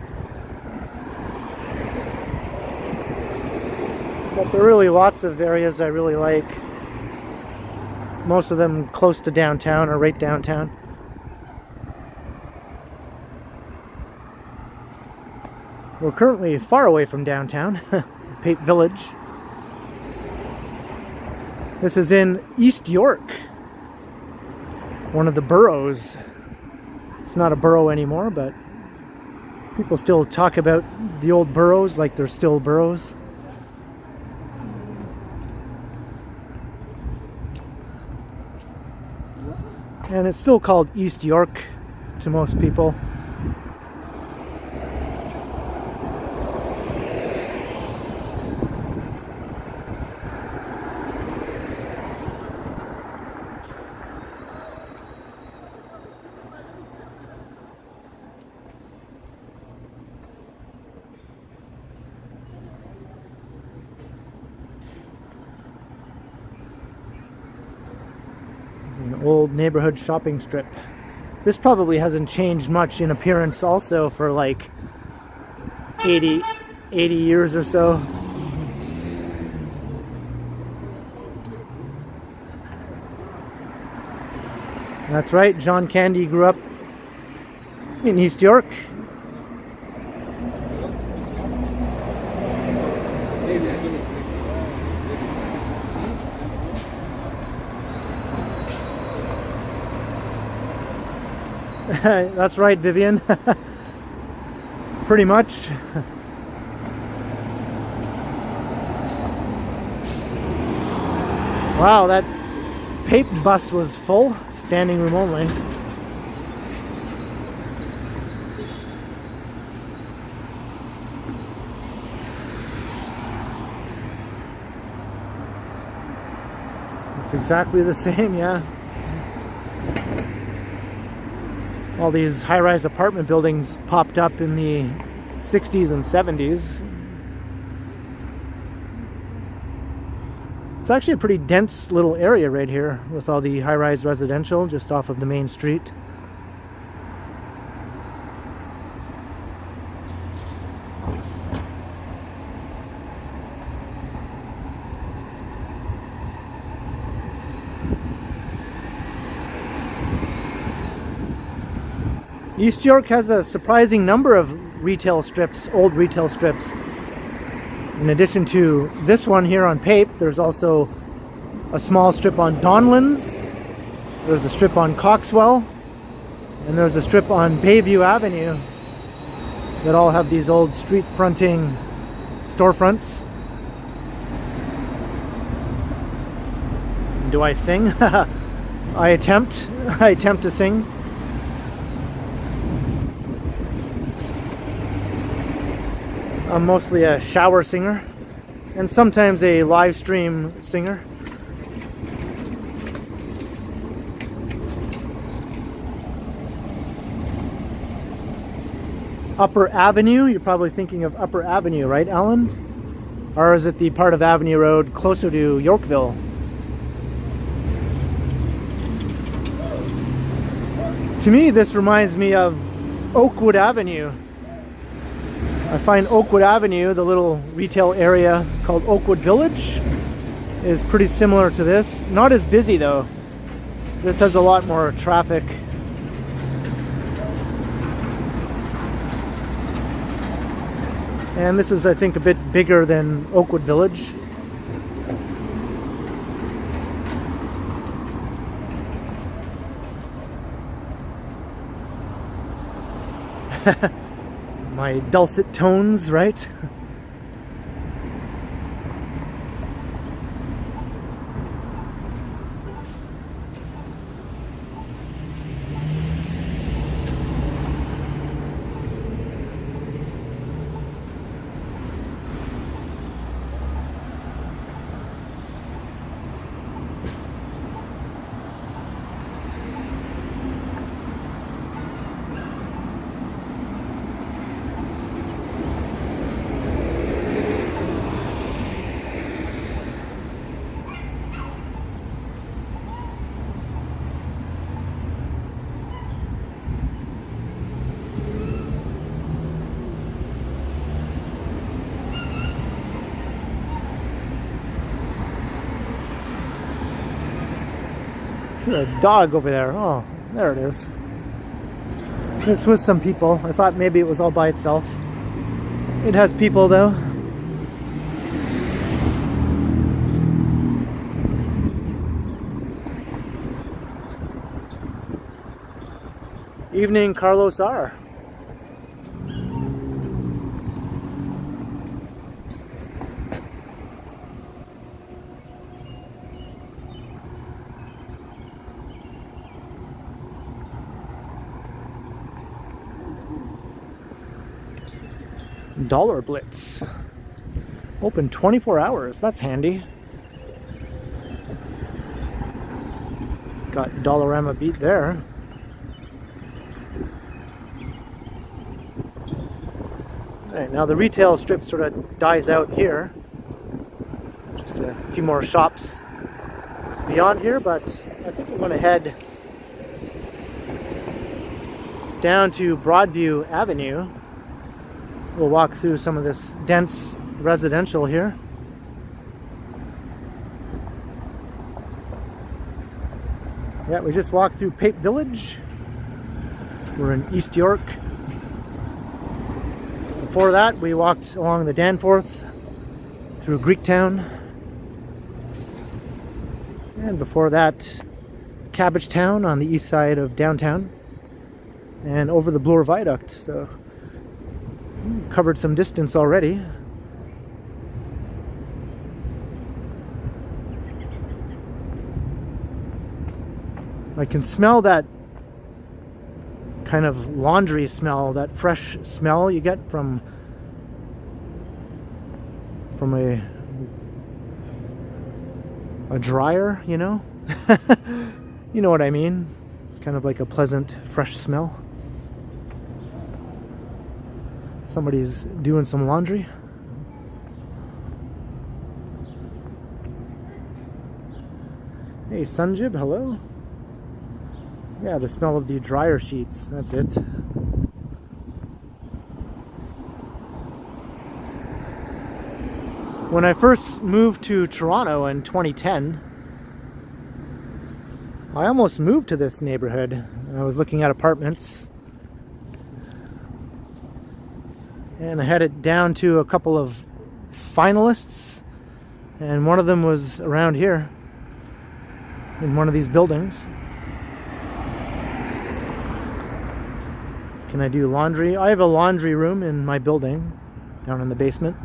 But there are really lots of areas I really like. Most of them close to downtown or right downtown. We're currently far away from downtown, Pape Village. This is in East York, one of the boroughs. It's not a borough anymore, but people still talk about the old boroughs like they're still boroughs. And it's still called East York to most people. An old neighborhood shopping strip. This probably hasn't changed much in appearance also for like 80 years or so. That's right, John Candy grew up in East York. That's right, Vivian. Pretty much. Wow, that Pape bus was full, standing room only. It's exactly the same, yeah. All these high-rise apartment buildings popped up in the 60s and 70s. It's actually a pretty dense little area right here with all the high-rise residential just off of the main street. East York has a surprising number of retail strips, old retail strips. In addition to this one here on Pape, there's also a small strip on Donlands, there's a strip on Coxwell, and there's a strip on Bayview Avenue that all have these old street fronting storefronts. Do I sing? I attempt to sing. I'm mostly a shower singer and sometimes a live stream singer. Upper Avenue, you're probably thinking of Upper Avenue, right, Alan? Or is it the part of Avenue Road closer to Yorkville? To me, this reminds me of Oakwood Avenue. I find Oakwood Avenue, the little retail area called Oakwood Village, is pretty similar to this. Not as busy though. This has a lot more traffic. And this is, I think, a bit bigger than Oakwood Village. My dulcet tones, right? A dog over there. Oh, there it is. It's with some people. I thought maybe it was all by itself. It has people though. Evening, Carlos R. Dollar Blitz. Open 24 hours. That's handy. Got Dollarama beat there. Alright, now the retail strip sort of dies out here. Just a few more shops beyond here, but I think I'm going to head down to Broadview Avenue. We'll walk through some of this dense residential here. Yeah, we just walked through Pape Village. We're in East York. Before that, we walked along the Danforth through Greektown. And before that, Cabbagetown on the east side of downtown. And over the Bloor Viaduct. So covered some distance already. I can smell that kind of laundry smell, that fresh smell you get from a dryer, you know? You know what I mean? It's kind of like a pleasant, fresh smell. Somebody's doing some laundry. Hey Sunjib, hello. Yeah, the smell of the dryer sheets, that's it. When I first moved to Toronto in 2010, I almost moved to this neighborhood. I was looking at apartments. and I headed down to a couple of finalists, and one of them was around here in one of these buildings. Can I do laundry? I have a laundry room in my building down in the basement.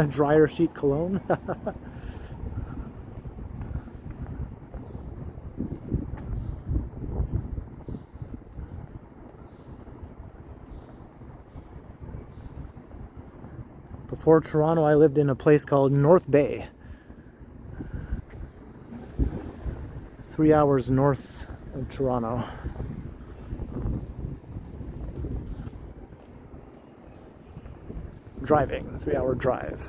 Dryer sheet cologne. Before Toronto, I lived in a place called North Bay. 3 hours north of Toronto. Driving, 3-hour drive.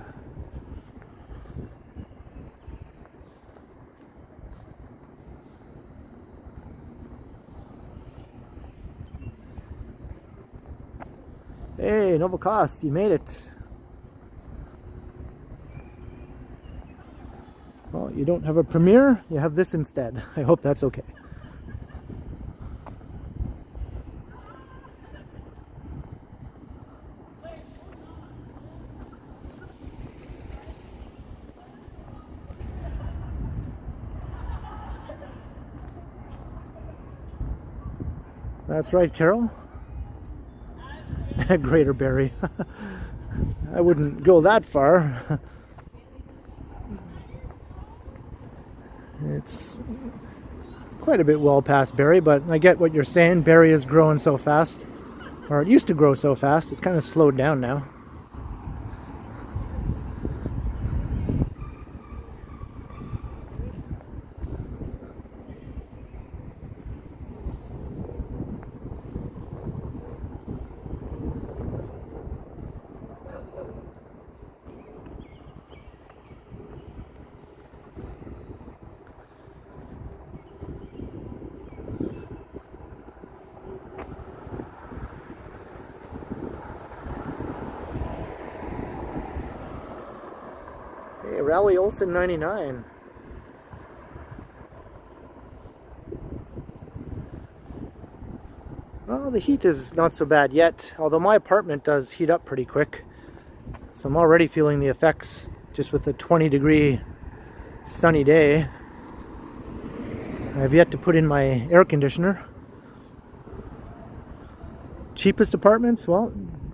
Hey, Novokos, you made it. Well, you don't have a Premiere, you have this instead. I hope that's okay. That's right, Carol. Greater Barrie. I wouldn't go that far. It's quite a bit well past Barrie, but I get what you're saying. Barrie is growing so fast, or it used to grow so fast. It's kind of slowed down now. Hey, Rally Olsen 99. Well, the heat is not so bad yet, although my apartment does heat up pretty quick. So I'm already feeling the effects just with a 20-degree sunny day. I have yet to put in my air conditioner. Cheapest apartments? Well,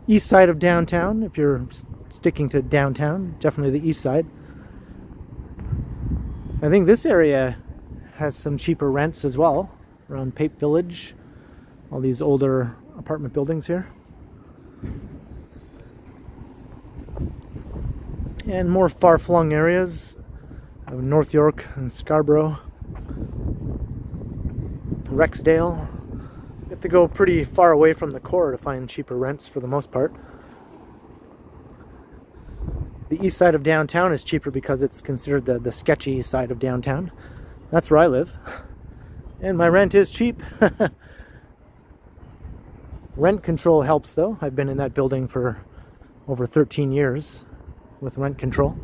east side of downtown, if you're sticking to downtown, definitely the east side. I think this area has some cheaper rents as well, around Pape Village, all these older apartment buildings here. And more far-flung areas of North York and Scarborough, Rexdale. You have to go pretty far away from the core to find cheaper rents for the most part. The east side of downtown is cheaper because it's considered the sketchy side of downtown. That's where I live. And my rent is cheap. Rent control helps though. I've been in that building for over 13 years with rent control.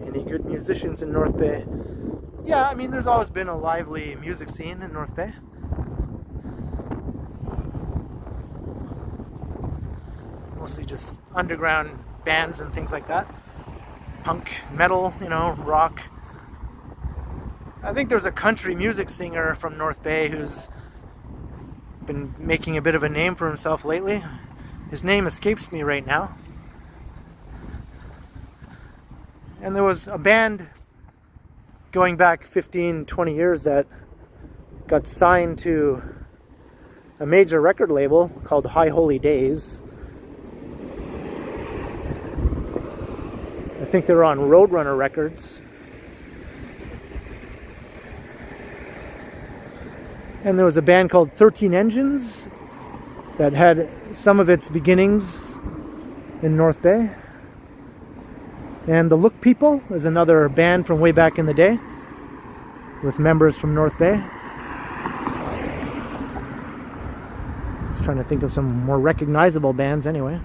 Any good musicians in North Bay? Yeah, I mean, there's always been a lively music scene in North Bay. Mostly just underground bands and things like that. Punk, metal, you know, rock. I think there's a country music singer from North Bay who's been making a bit of a name for himself lately. His name escapes me right now. And there was a band going back 15, 20 years that got signed to a major record label called High Holy Days. I think they were on Roadrunner Records. And there was a band called 13 Engines that had some of its beginnings in North Bay. And the Look People is another band from way back in the day with members from North Bay. trying to think of some more recognizable bands anyway.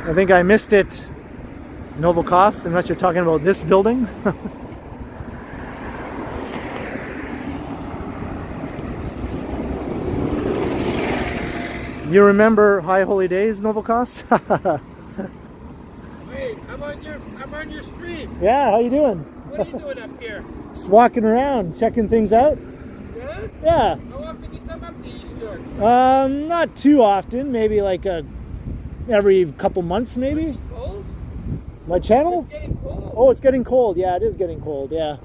I think I missed it, Novocost, unless you're talking about this building. You remember High Holy Days, Novocost? Hey, I'm on your stream. Yeah, how you doing? What are you doing up here? Just walking around, checking things out. Yeah? Yeah. How often do you come up to East York? Not too often, maybe like every couple months maybe. Is it cold? My channel? It's getting cold. Oh, it's getting cold. Yeah, it is getting cold. Yeah.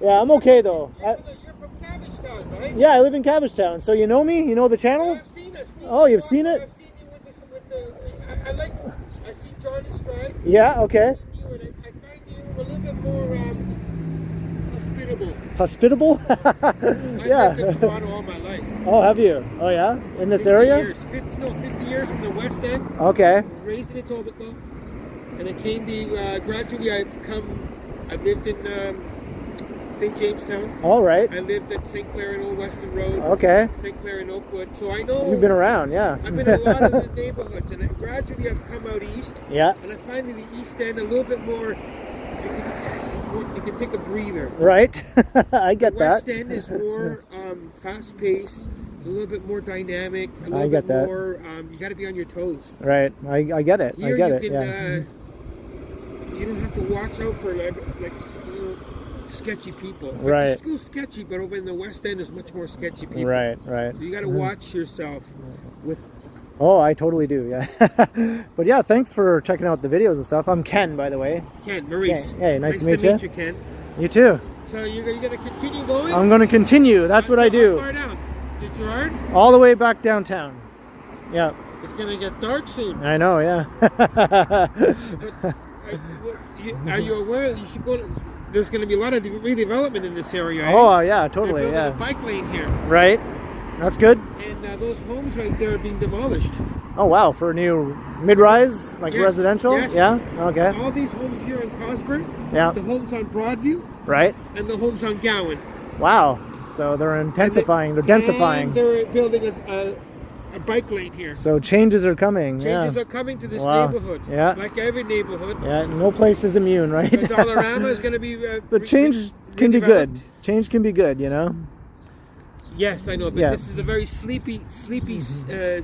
Yeah, I'm okay though. You're from Cabbagetown, right? Yeah, I live in Cabbagetown. So you know me? You know the channel? Yeah, I've seen it. Oh, you've seen it? I've seen you with the, I see Johnny Strides. Yeah, okay. I find you a little bit more Hospitable? hospitable. I've Yeah. lived in Toronto all my life. Oh, have you? Oh, yeah? In this 50 area? Years. 50 years in the West End. Okay. I was raised in Etobicoke. And I came to, gradually I've lived in St. Jamestown. All right. I lived at St. Clair and Old Weston Road. Okay. St. Clair and Oakwood. So I know. You've been around, yeah. I've been in a lot of the neighborhoods. And then gradually I've come out east. Yeah. And I find in the East End a little bit more, you can take a breather. Right. I get The that. West End is more fast-paced, a little bit more dynamic, a little get bit that. more, you got to be on your toes. Right. I get it. Here I get you it. can, Yeah. You don't have to watch out for like sketchy people. Like, Right. It's still sketchy, but over in the West End, there's much more sketchy people. Right. Right. So you got to watch yourself with. Oh, I totally do. Yeah. But yeah, thanks for checking out the videos and stuff. I'm Ken, by the way. Ken, Maurice. Hey, nice to meet you, Ken. You too. So you're going to continue going? I'm going to continue. That's what I do. How far down? To Gerard? All the way back downtown. Yeah. It's going to get dark soon. I know, yeah. Are you aware that you should go to, there's going to be a lot of redevelopment in this area? Oh, yeah, totally, They're building yeah. a bike lane here. Right. That's good. And those homes right there are being demolished. Oh, wow. For a new mid-rise, like Yes, residential? yes. Yeah? Okay. All these homes here in Cosburn, Yeah. the homes on Broadview, Right. and the homes on Gowan. Wow. So they're intensifying. They're densifying. And they're building a bike lane here. So changes are coming. Changes Yeah. are coming to this Wow. neighborhood. Yeah. Like every neighborhood. Yeah. No place is immune, right? The Dollarama is going to be But change can be good. redeveloped. Change can be good, you know? Yes, I know, but Yeah. this is a very sleepy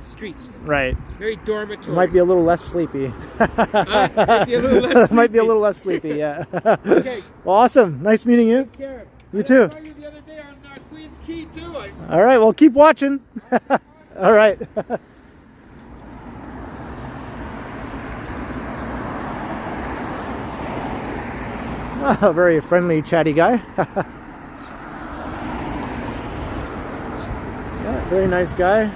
street. Right. Very dormitory. It might be a little less sleepy. might be a little less Might be a sleepy. little less sleepy, yeah. Okay. Well, awesome. Nice meeting you. Take care. You too. I saw you the other day on Queens Quay too. All right. Well, keep watching. All right. Oh, very friendly, chatty guy. Yeah, very nice guy.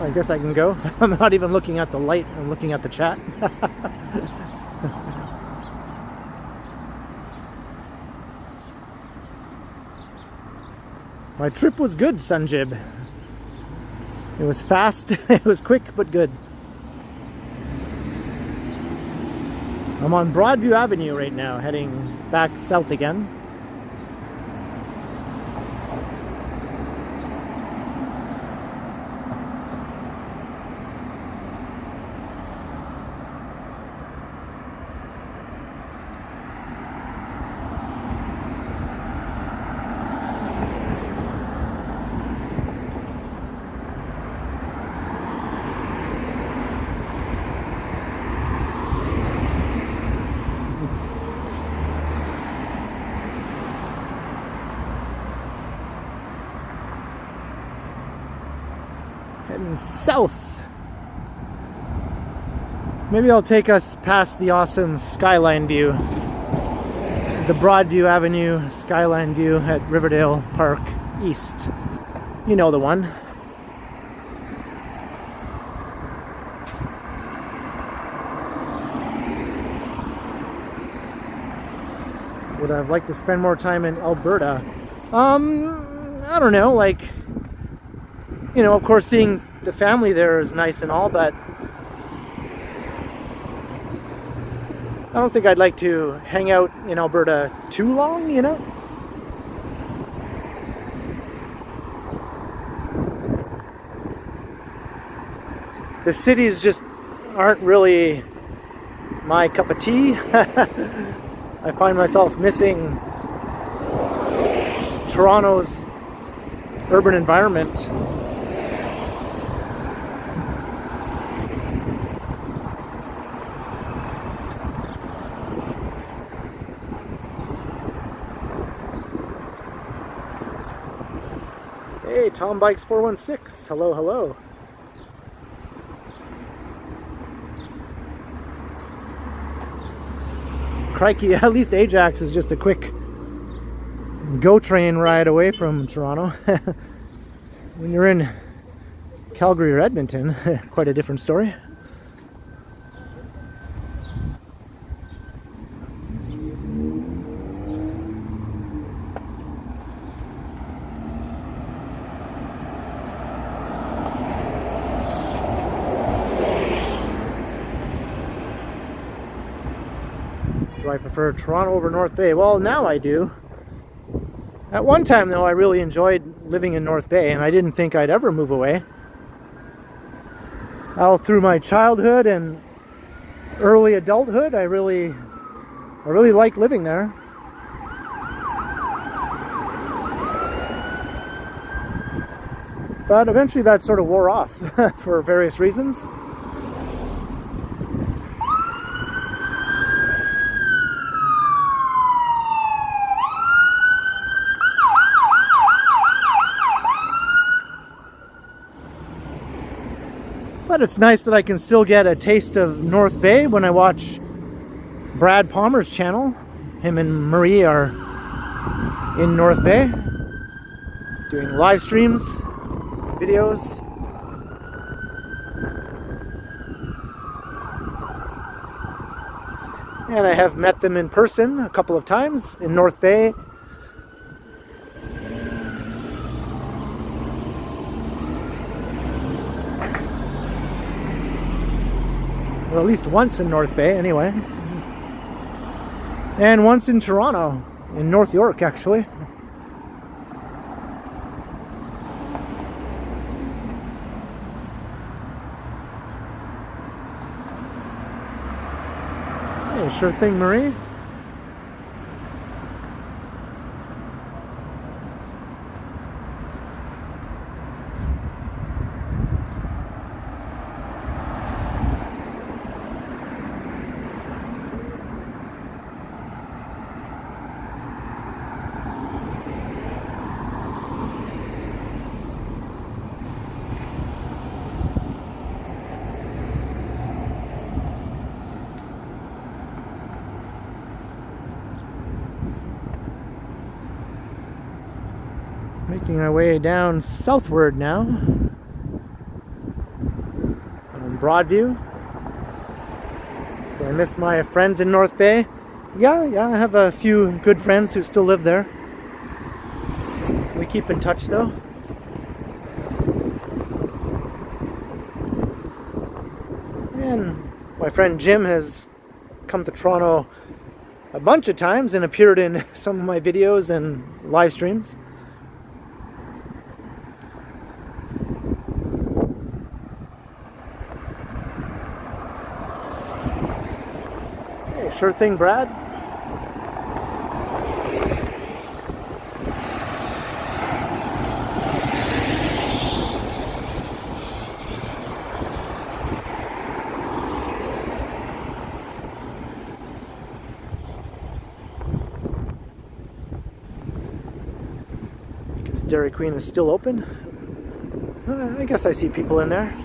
I guess I can go. I'm not even looking at the light, I'm looking at the chat. My trip was good, Sanjib. It was fast, it was quick, but good. I'm on Broadview Avenue right now, heading back south again. Heading south. Maybe I'll take us past the awesome Skyline view. The Broadview Avenue Skyline view at Riverdale Park East. You know the one. Would I have liked to spend more time in Alberta? I don't know, like, you know, of course seeing the family there is nice and all, but I don't think I'd like to hang out in Alberta too long, you know? The cities just aren't really my cup of tea. I find myself missing Toronto's urban environment. Hey, Tom Bikes 416. Hello, hello. Crikey, at least Ajax is just a quick GO train ride away from Toronto. When you're in Calgary or Edmonton, quite a different story. Do I prefer Toronto over North Bay? Well, now I do. At one time, though, I really enjoyed living in North Bay, and I didn't think I'd ever move away. All through my childhood and early adulthood, I really liked living there. But eventually that sort of wore off for various reasons. But it's nice that I can still get a taste of North Bay when I watch Brad Palmer's channel. Him and Marie are in North Bay doing live streams, videos. And I have met them in person a couple of times in North Bay. Or at least once in North Bay, anyway. And once in Toronto, in North York, actually. Hey, sure thing, Marie. Making our way down southward now on Broadview. Do I miss my friends in North Bay? Yeah, I have a few good friends who still live there. We keep in touch though. And my friend Jim has come to Toronto a bunch of times and appeared in some of my videos and live streams. Sure thing, Brad. I guess Dairy Queen is still open. I guess I see people in there.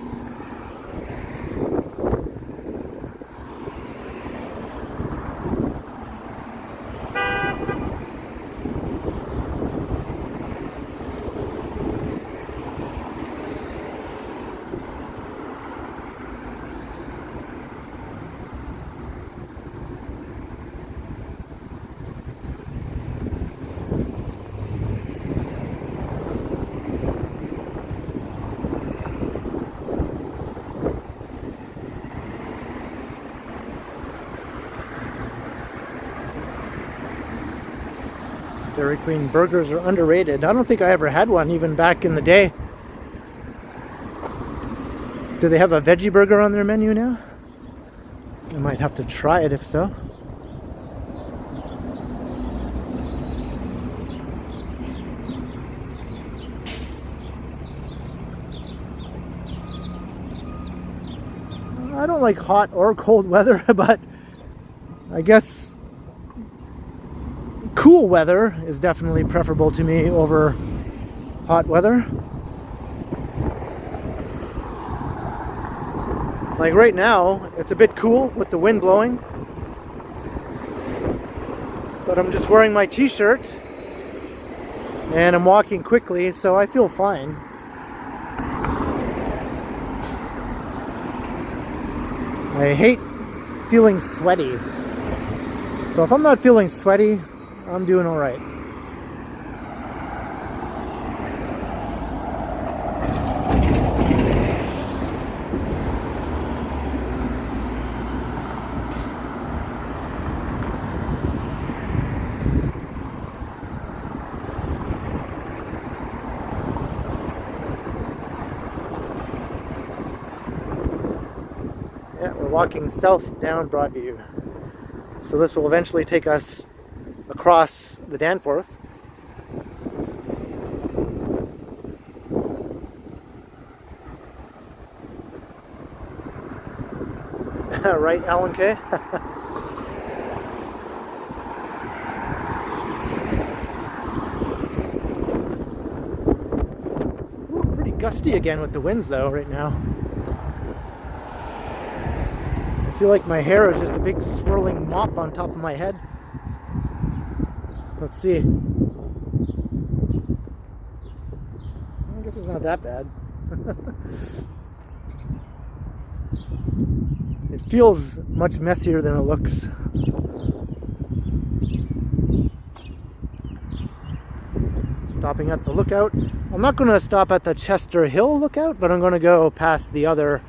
Dairy Queen burgers are underrated. I don't think I ever had one even back in the day. Do they have a veggie burger on their menu now? I might have to try it if so. I don't like hot or cold weather, but I guess cool weather is definitely preferable to me over hot weather. Like right now, it's a bit cool with the wind blowing, but I'm just wearing my t-shirt and I'm walking quickly, so I feel fine. I hate feeling sweaty, so if I'm not feeling sweaty, I'm doing all right. Yeah, we're walking south down Broadview. So this will eventually take us across the Danforth. Right, Alan K? Ooh, pretty gusty again with the winds though right now. I feel like my hair is just a big swirling mop on top of my head. Let's see. I guess it's not that bad. It feels much messier than it looks. Stopping at the lookout. I'm not going to stop at the Chester Hill lookout, but I'm going to go past the other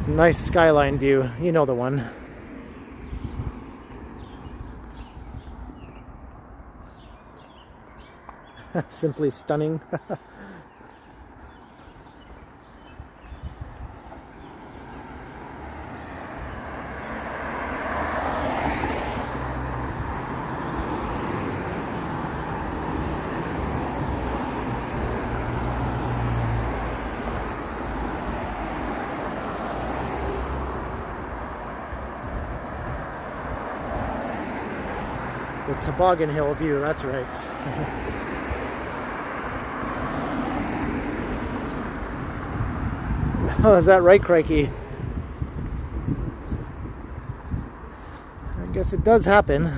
nice skyline view. You know the one. Simply stunning. The Toboggan Hill view, that's right. Oh, is that right, crikey? I guess it does happen.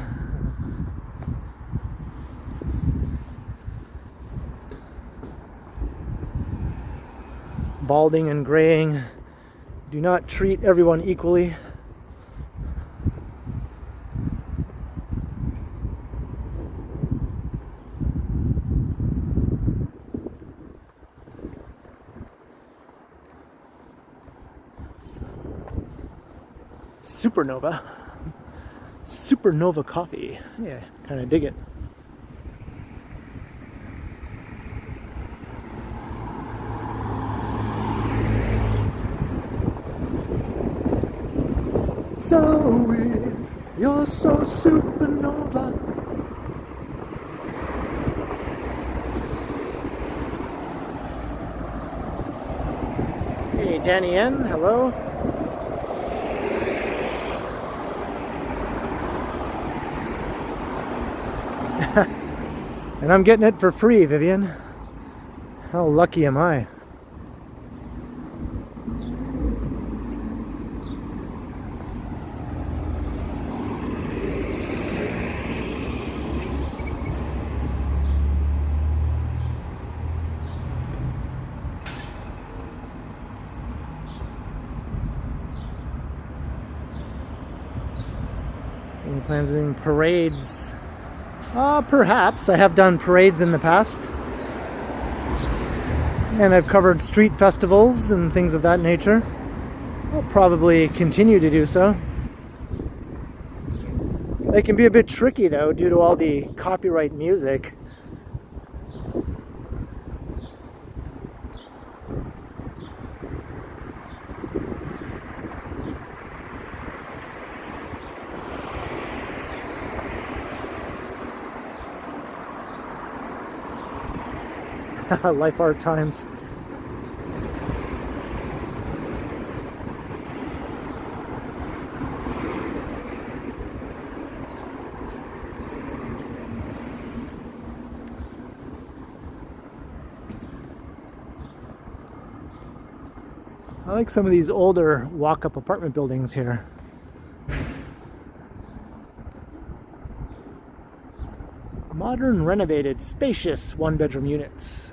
Balding and graying do not treat everyone equally. Supernova coffee. Yeah, kind of dig it. So weird, you're so supernova. Hey, Danny N, hello. And I'm getting it for free, Vivian. How lucky am I? Any plans of doing parades? Perhaps. I have done parades in the past. And I've covered street festivals and things of that nature. I'll probably continue to do so. They can be a bit tricky though due to all the copyright music. Life art times. I like some of these older walk-up apartment buildings here. Modern, renovated, spacious one-bedroom units.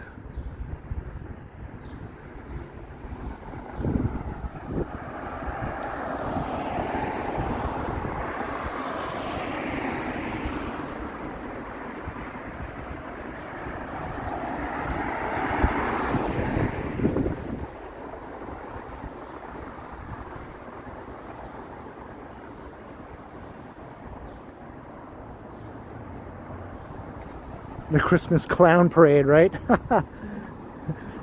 The Christmas clown parade, right?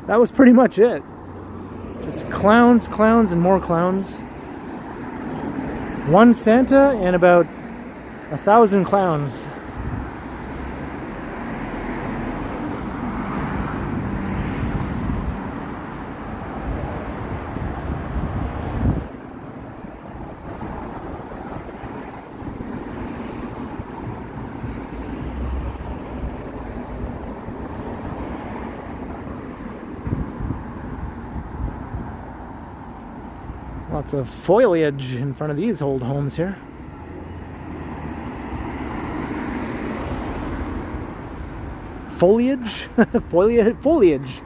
That was pretty much it. Just clowns, clowns, and more clowns. One Santa and about 1,000 clowns. Lots of foliage in front of these old homes here. Foliage? Foliage.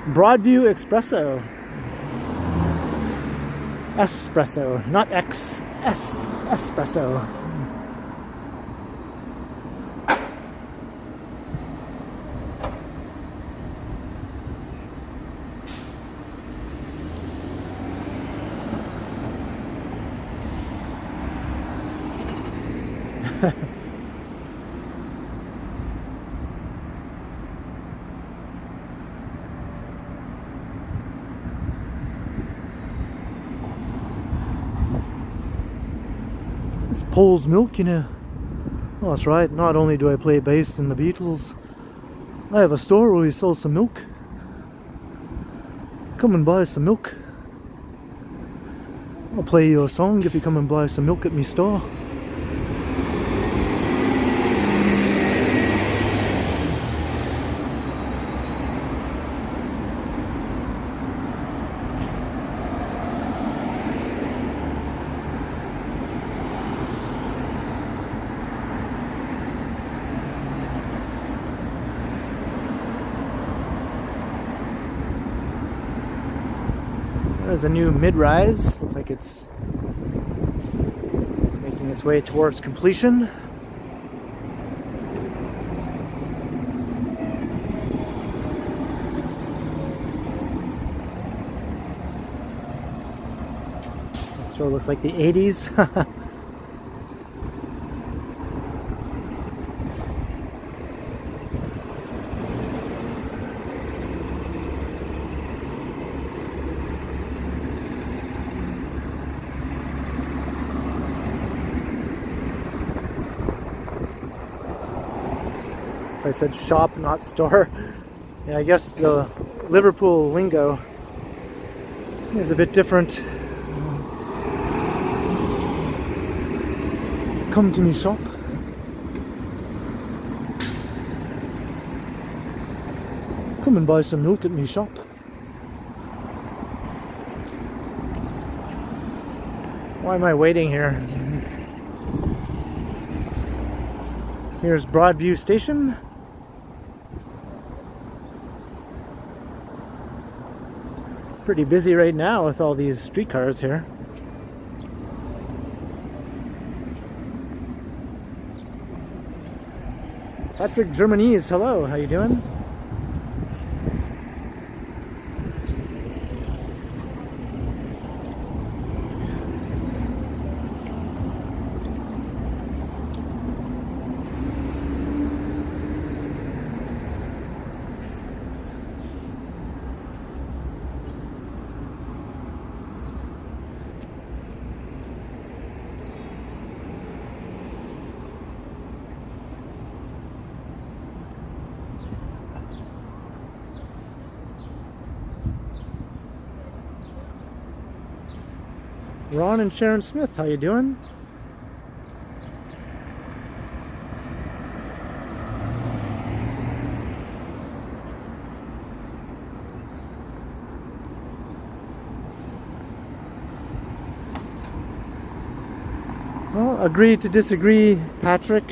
Broadview Espresso. Espresso, not X. Espresso. It's Paul's Milk, you know. Oh, that's right. Not only do I play bass in the Beatles, I have a store where we sell some milk. Come and buy some milk. I'll play you a song if you come and buy some milk at me store. There's a new mid-rise. Looks like it's making its way towards completion. This sort of looks like the 80s. I said shop, not store. Yeah, I guess the Liverpool lingo is a bit different. Come to me shop. Come and buy some milk at me shop. Why am I waiting here? Here's Broadview Station. Pretty busy right now with all these streetcars here. Patrick Germanese, hello, how you doing? Ron and Sharon Smith, how you doing? Well, agree to disagree, Patrick.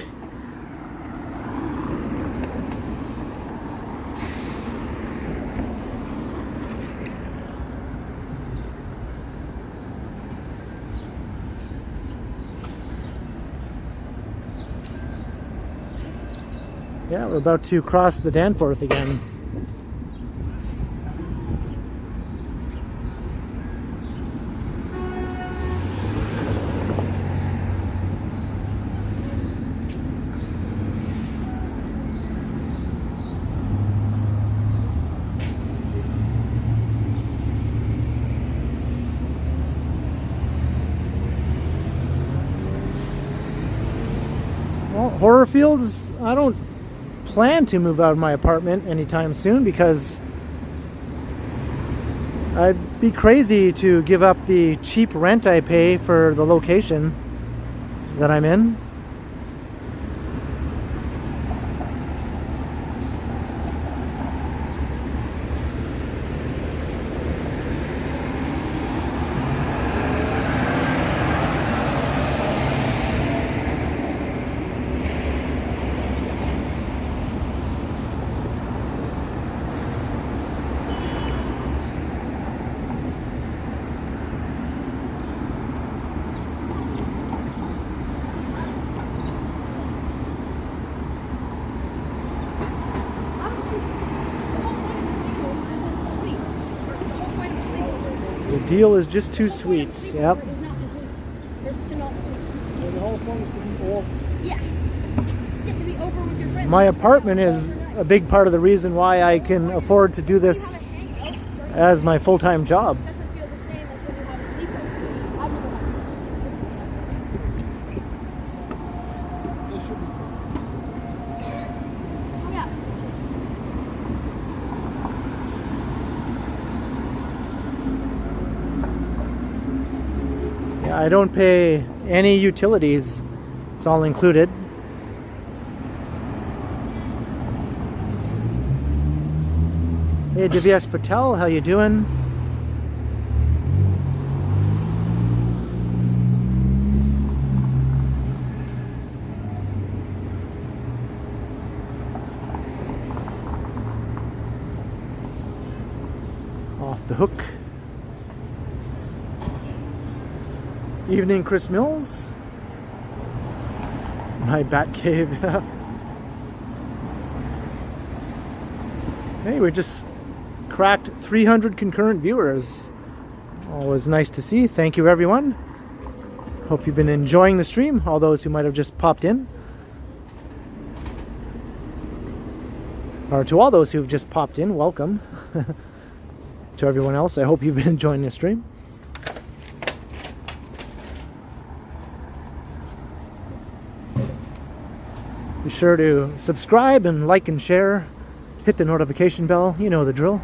Yeah, we're about to cross the Danforth again. Well, horror fields, I don't plan to move out of my apartment anytime soon because I'd be crazy to give up the cheap rent I pay for the location that I'm in. The deal is just too sweet. Yep. My apartment is a big part of the reason why I can afford to do this as my full-time job. I don't pay any utilities. It's all included. Hey Divyesh Patel, how you doing? Off the hook. Evening, Chris Mills. My bat cave. Hey, we just cracked 300 concurrent viewers. Always nice to see. Thank you, everyone. Hope you've been enjoying the stream. All those who might have just popped in, or to all those who've just popped in, welcome. To everyone else, I hope you've been enjoying the stream. Be sure to subscribe and like and share. Hit the notification bell. You know the drill.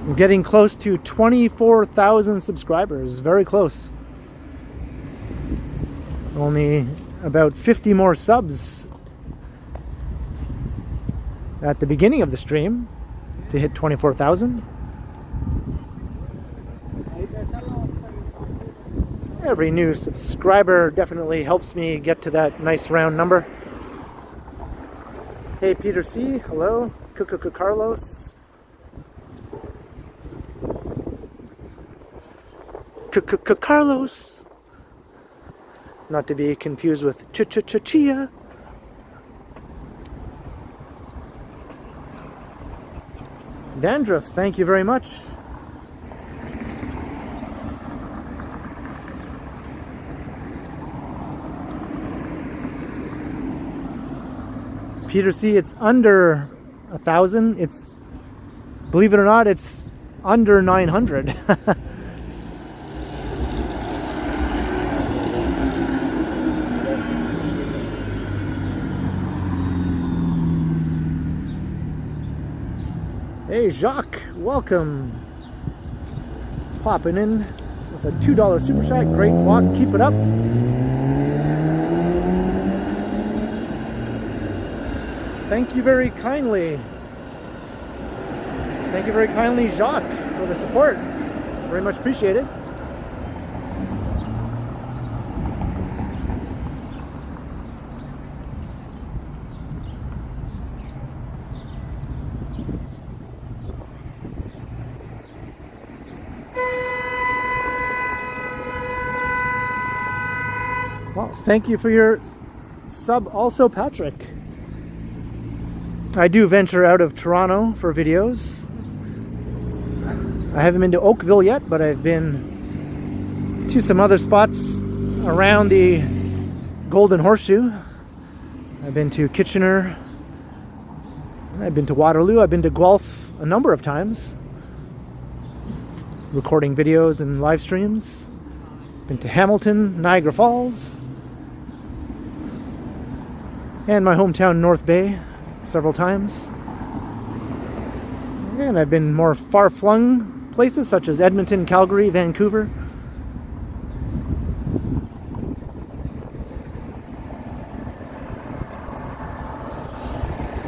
I'm getting close to 24,000 subscribers. Very close. Only about 50 more subs at the beginning of the stream to hit 24,000. Every new subscriber definitely helps me get to that nice round number. Hey Peter C, hello. Carlos. Carlos. Not to be confused with Chia. Dandruff, thank you very much. Peter C, it's under 1,000. It's, believe it or not, it's under 900. Hey Jacques, welcome. Popping in with a $2 super chat. Great walk, keep it up. Thank you very kindly. Thank you very kindly, Jacques, for the support. Very much appreciated. Well, thank you for your sub also, Patrick. I do venture out of Toronto for videos. I haven't been to Oakville yet, but I've been to some other spots around the Golden Horseshoe. I've been to Kitchener. I've been to Waterloo. I've been to Guelph a number of times, recording videos and live streams. Been to Hamilton, Niagara Falls, and my hometown North Bay several times. And I've been more far-flung places such as Edmonton, Calgary, Vancouver.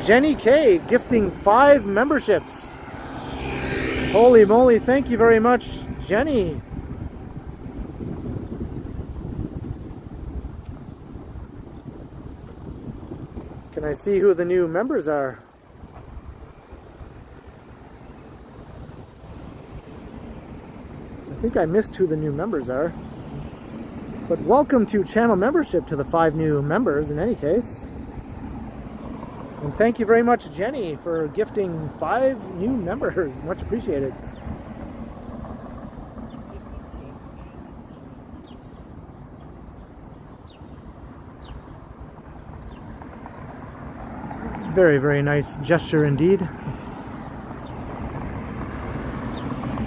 Jenny K gifting 5 memberships. Holy moly, thank you very much, Jenny. Can I see who the new members are? I think I missed who the new members are. But welcome to channel membership to the 5 new members in any case. And thank you very much, Jenny, for gifting 5 new members. Much appreciated. Very, very nice gesture indeed.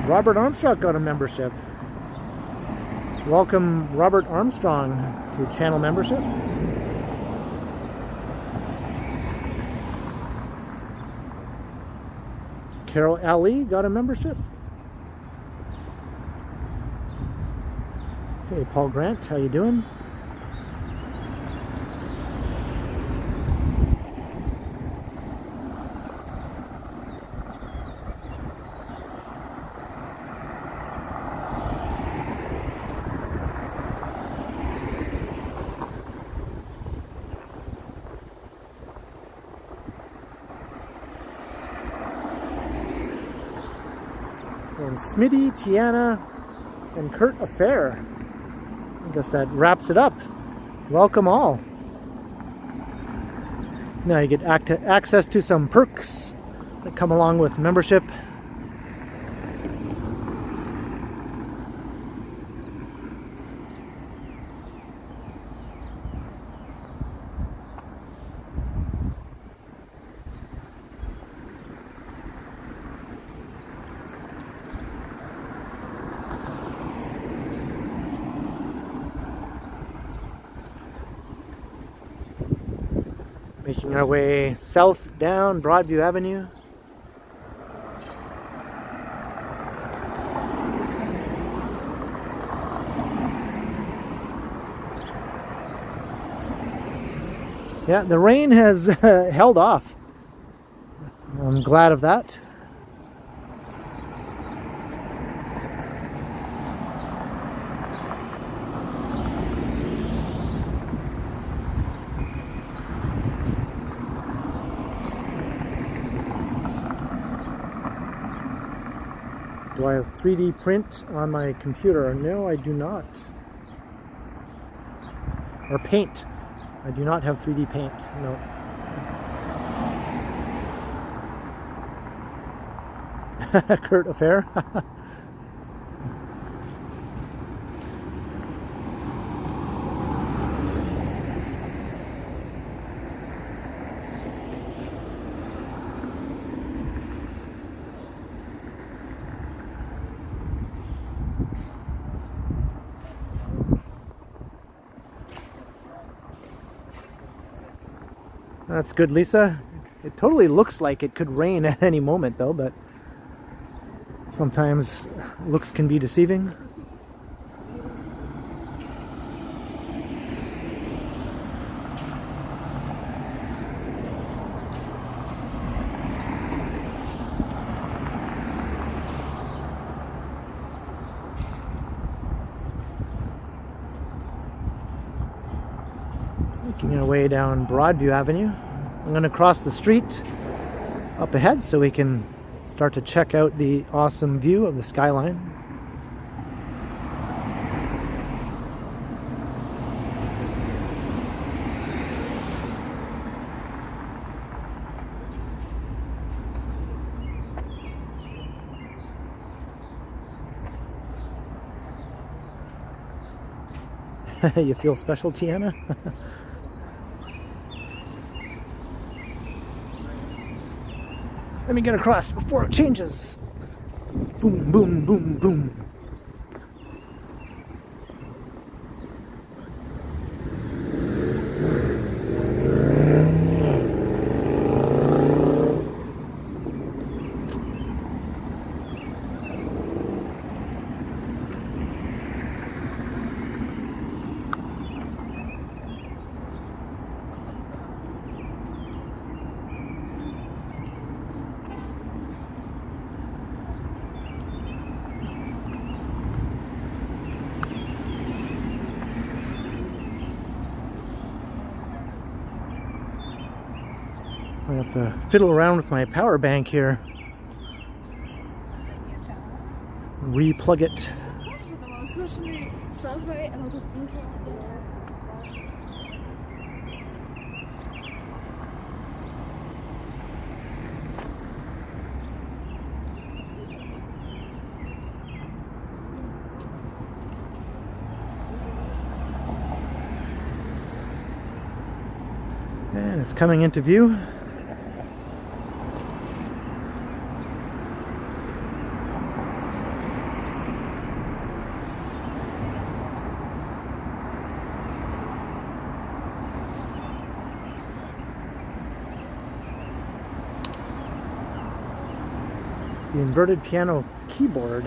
Robert Armstrong got a membership. Welcome, Robert Armstrong, to channel membership. Carol Ali got a membership. Hey, Paul Grant, how you doing? And Smitty, Tiana, and Kurt Affair. I guess that wraps it up. Welcome all. Now you get access to some perks that come along with membership. Making our way south down Broadview Avenue. Yeah, the rain has held off. I'm glad of that. Do I have 3D print on my computer? No, I do not. Or paint. I do not have 3D paint, no. Kurt Affair. That's good, Lisa. It totally looks like it could rain at any moment though, but sometimes looks can be deceiving. Making our way down Broadview Avenue. I'm going to cross the street up ahead so we can start to check out the awesome view of the skyline. You feel special, Tiana? Let me get across before it changes. Boom, boom, boom, boom. I have to fiddle around with my power bank here. Replug it. And it's coming into view. The inverted piano keyboard.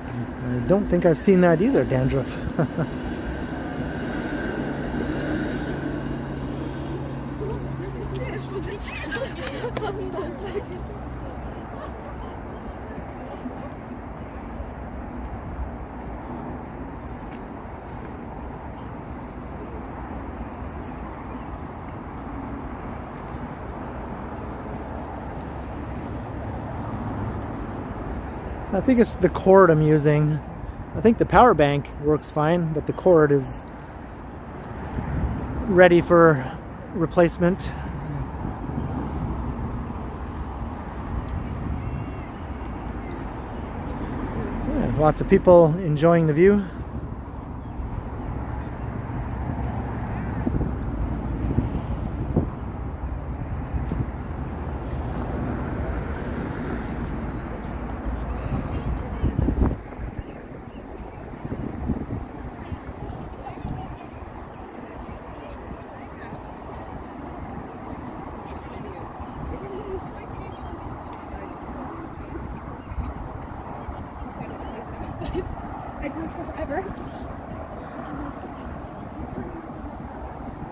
I don't think I've seen that either, Dandruff. I think it's the cord I'm using. I think the power bank works fine, but the cord is ready for replacement. Yeah, lots of people enjoying the view.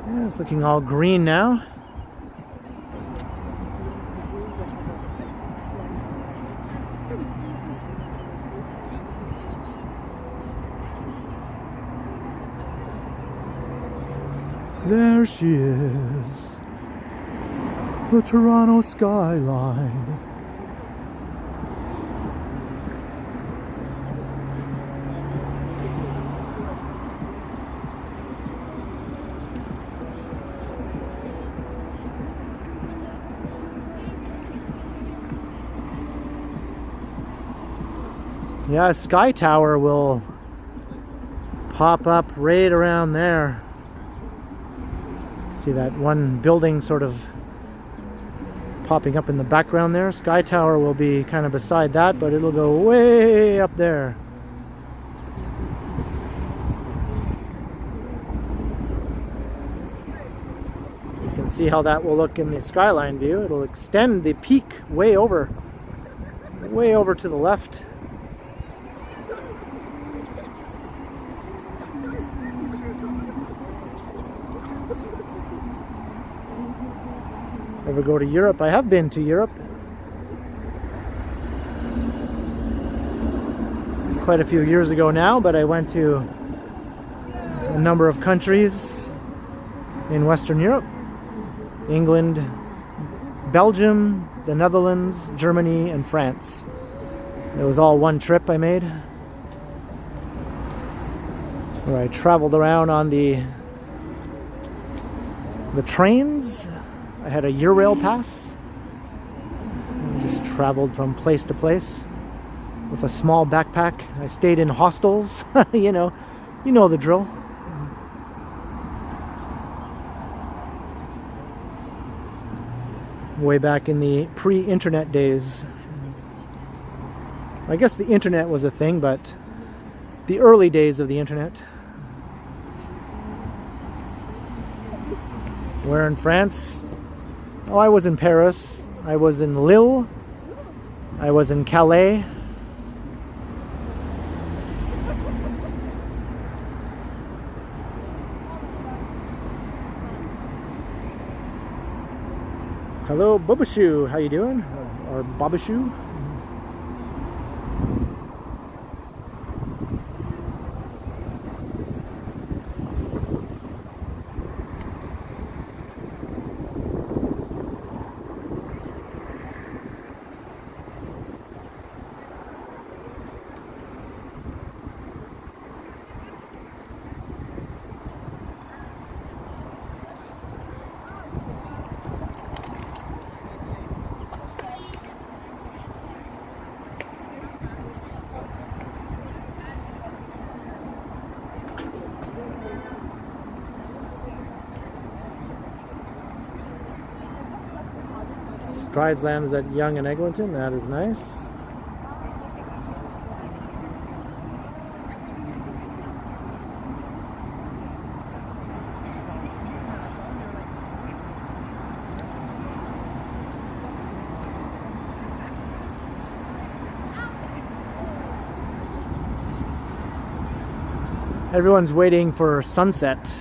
Yeah, it's looking all green now. There she is, the Toronto skyline. Yeah, Sky Tower will pop up right around there. See that one building sort of popping up in the background there? Sky Tower will be kind of beside that, but it'll go way up there. see how that will look in the skyline view. It'll extend the peak way over to the left. Ever go to Europe? I have been to Europe. Quite a few years ago now, but I went to a number of countries in Western Europe. England, Belgium, the Netherlands, Germany, and France. It was all one trip I made, where I traveled around on the trains. I had a Eurail pass and just traveled from place to place with a small backpack. I stayed in hostels. you know the drill. Way back in the pre-internet days. I guess the internet was a thing, but the early days of the internet. Where in France? Oh, I was in Paris. I was in Lille. I was in Calais. Hello, Bubashu. How you doing? Or Babashu? Strides lands at Yonge and Eglinton. That is nice. Everyone's waiting for sunset.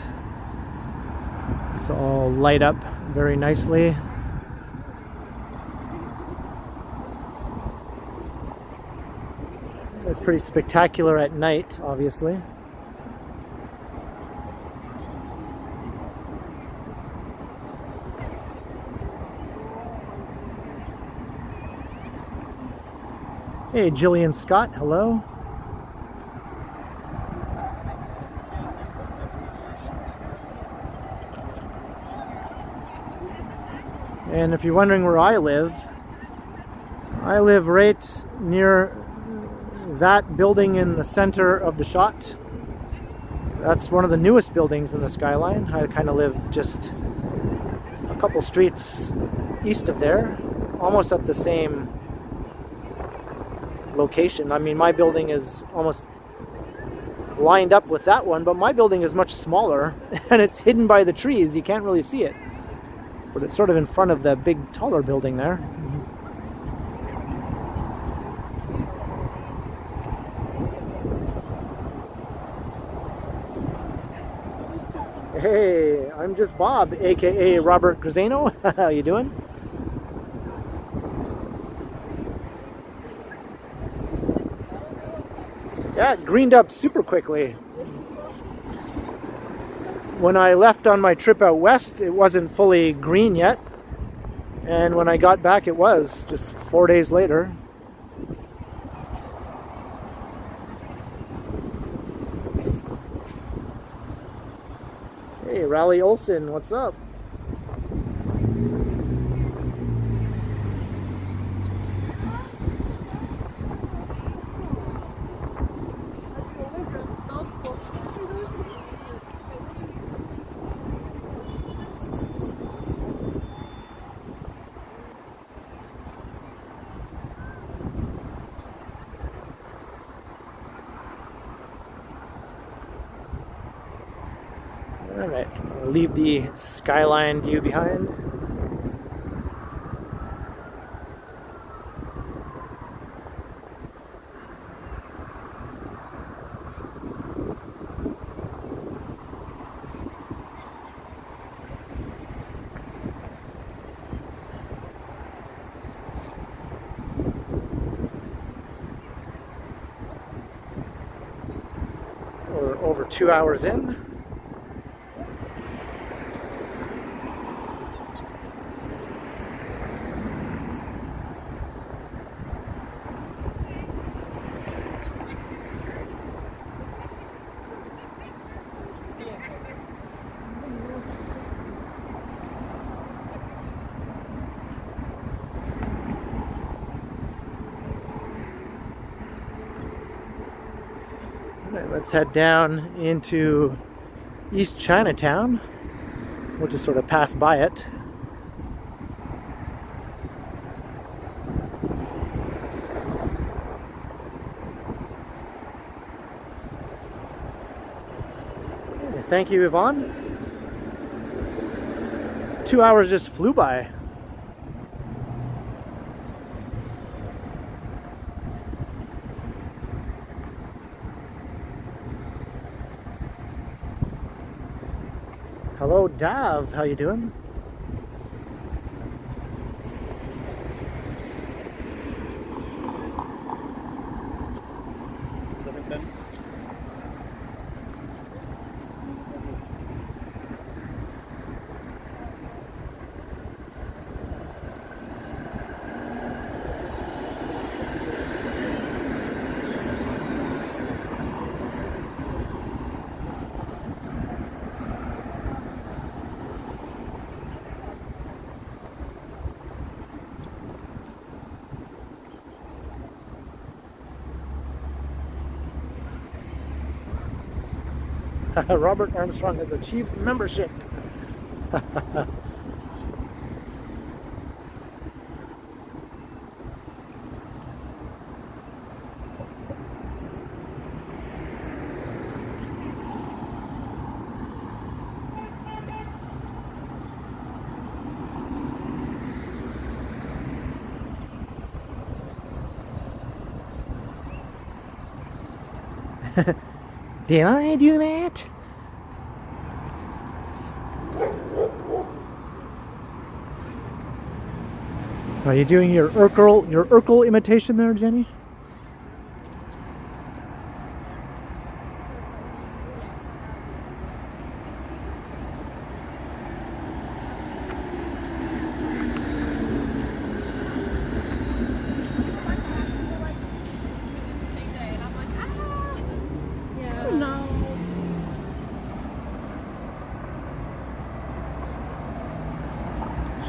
It's all light up very nicely. It's pretty spectacular at night, obviously. Hey, Jillian Scott, hello. And if you're wondering where I live right near that building in the center of the shot. That's one of the newest buildings in the skyline. I kind of live just a couple streets east of there, almost at the same location. I mean, my building is almost lined up with that one, but my building is much smaller and it's hidden by the trees. You can't really see it, but it's sort of in front of the big taller building there. Hey, I'm just Bob, aka Robert Grisano. How you doing? Yeah, it greened up super quickly. When I left on my trip out west, it wasn't fully green yet. And when I got back, it was just 4 days later. Hey, Raleigh Olson, what's up? leave the Skyline view behind. We're over 2 hours in. Alright, let's head down into East Chinatown. We'll just sort of pass by it. Thank you, Yvonne. 2 hours just flew by. Hello, Dav. How you doing? Robert Armstrong has achieved membership. Did I do that? Are you doing your Urkel imitation there, Jenny?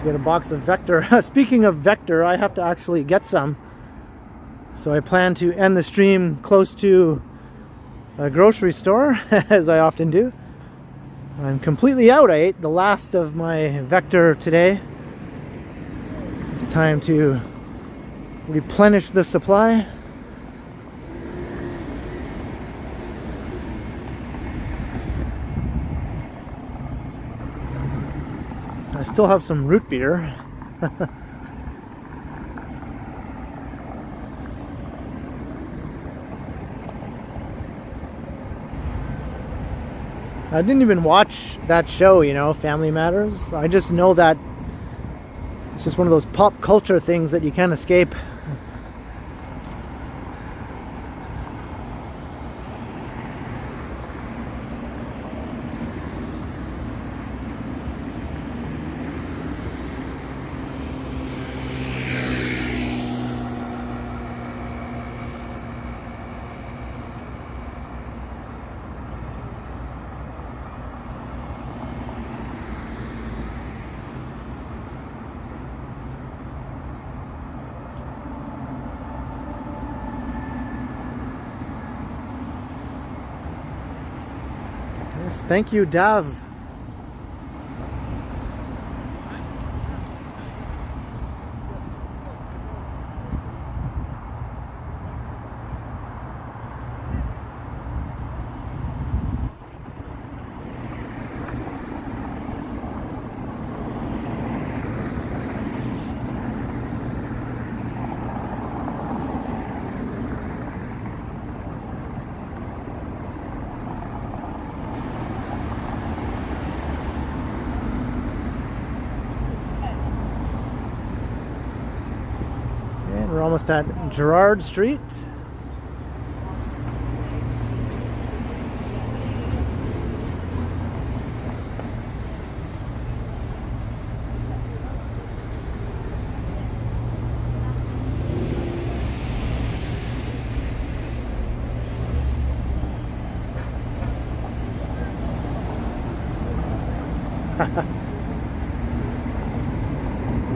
Get a box of Vector. Speaking of Vector, I have to actually get some. So I plan to end the stream close to a grocery store, as I often do. I'm completely out. I ate the last of my Vector today. It's time to replenish the supply. I still have some root beer. I didn't even watch that show, you know, Family Matters. I just know that it's just one of those pop culture things that you can't escape. Thank you, Dav. We're almost at Gerrard Street.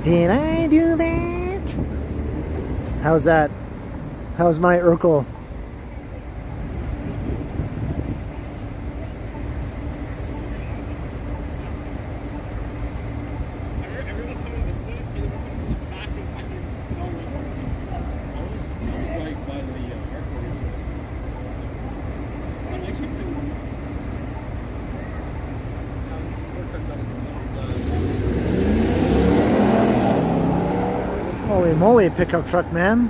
Did I do that? How's that? How's my Urkel? Everyone coming this way, everyone coming back and fucking going this way. I was like by the airport. At least we could. Holy moly, pickup truck, man.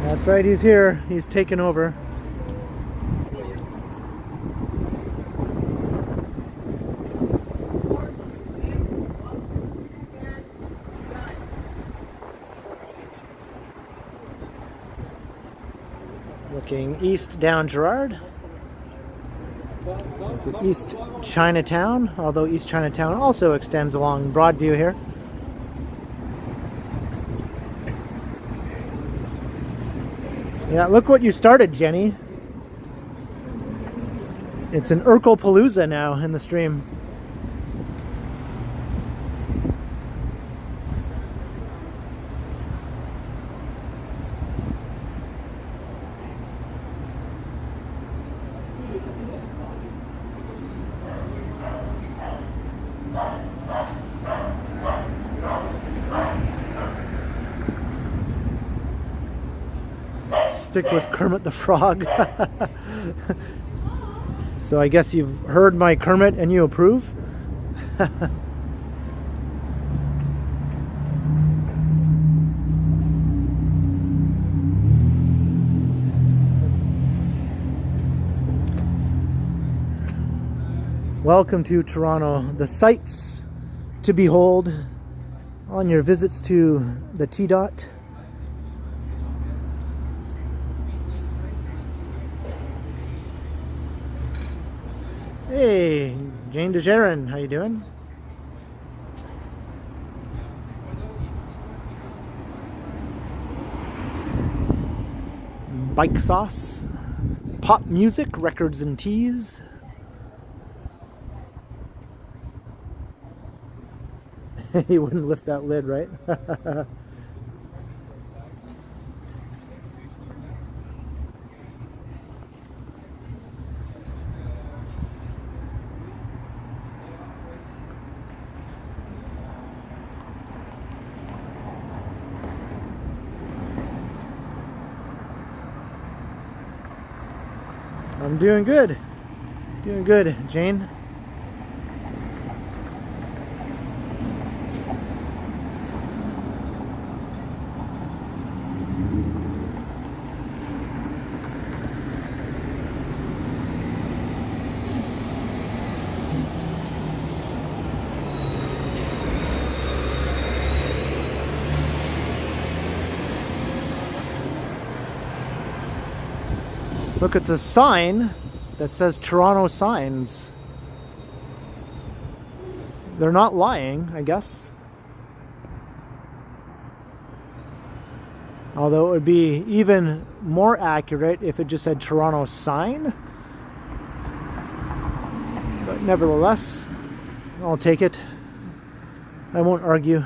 That's right, he's here. He's taken over. Looking east down Gerrard to East Chinatown, although East Chinatown also extends along Broadview here. Yeah, look what you started, Jenny. It's an Urkel Palooza now in the stream. Stick with Kermit the Frog. So I guess you've heard my Kermit and you approve? Welcome to Toronto. The sights to behold on your visits to the T-Dot. Hey, Jane DeJaren, how you doing? Bike sauce, pop music, records and teas. He wouldn't lift that lid, right? I'm doing good. Doing good, Jane. Look, it's a sign that says Toronto Signs. They're not lying, I guess. Although it would be even more accurate if it just said Toronto Sign. But nevertheless, I'll take it. I won't argue.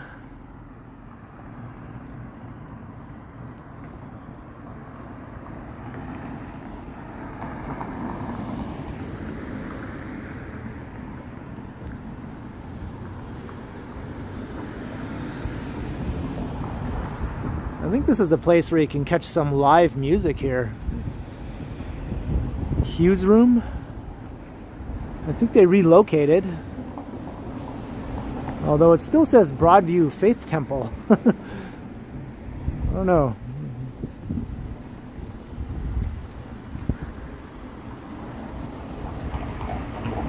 I think this is a place where you can catch some live music here. Hughes Room. I think they relocated. Although it still says Broadview Faith Temple. I don't know.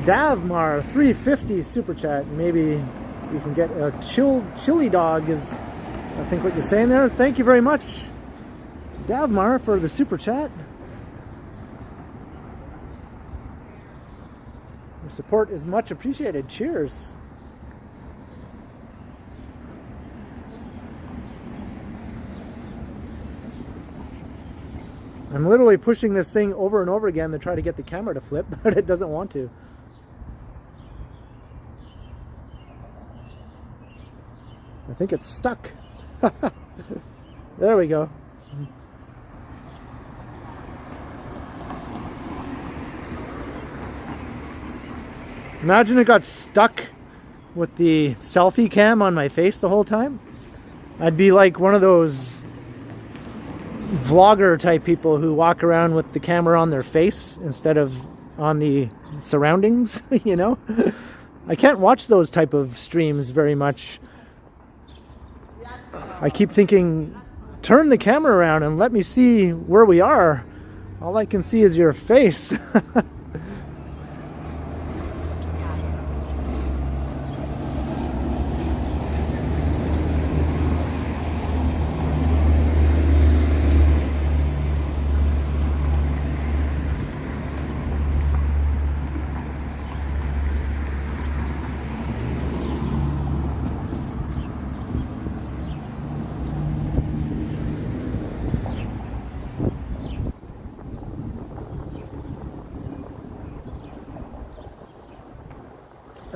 Davmar 350 super chat. Maybe you can get a chili dog is I think what you're saying there. Thank you very much, Davmar, for the super chat. Your support is much appreciated. Cheers. I'm literally pushing this thing over and over again to try to get the camera to flip, but it doesn't want to. I think it's stuck. There we go. Imagine it got stuck with the selfie cam on my face the whole time. I'd be like one of those vlogger type people who walk around with the camera on their face instead of on the surroundings, you know? I can't watch those type of streams very much. I keep thinking, turn the camera around and let me see where we are. All I can see is your face.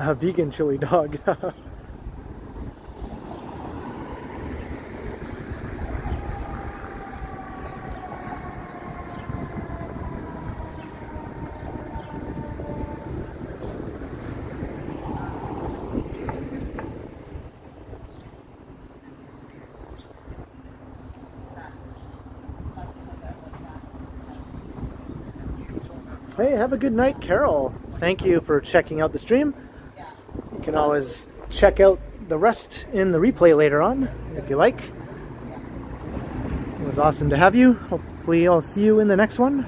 A vegan chili dog. Hey, have a good night, Carol. Thank you for checking out the stream. You can always check out the rest in the replay later on, if you like. It was awesome to have you. Hopefully I'll see you in the next one.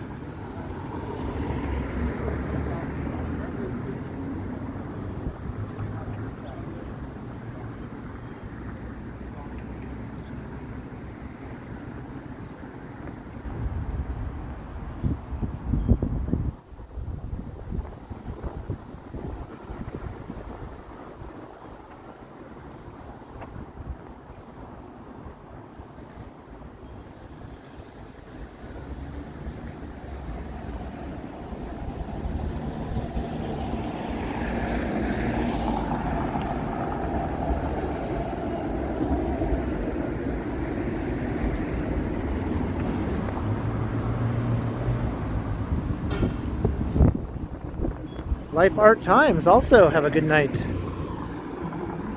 Life Art Times also have a good night.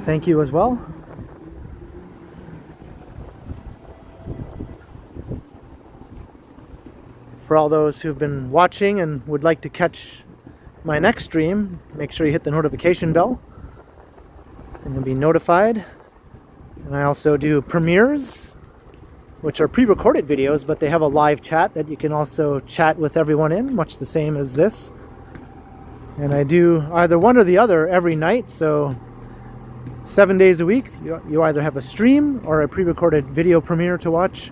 Thank you as well. For all those who've been watching and would like to catch my next stream, make sure you hit the notification bell and you'll be notified. And I also do premieres, which are pre-recorded videos, but they have a live chat that you can also chat with everyone in, much the same as this. And I do either one or the other every night, so 7 days a week you either have a stream or a pre-recorded video premiere to watch.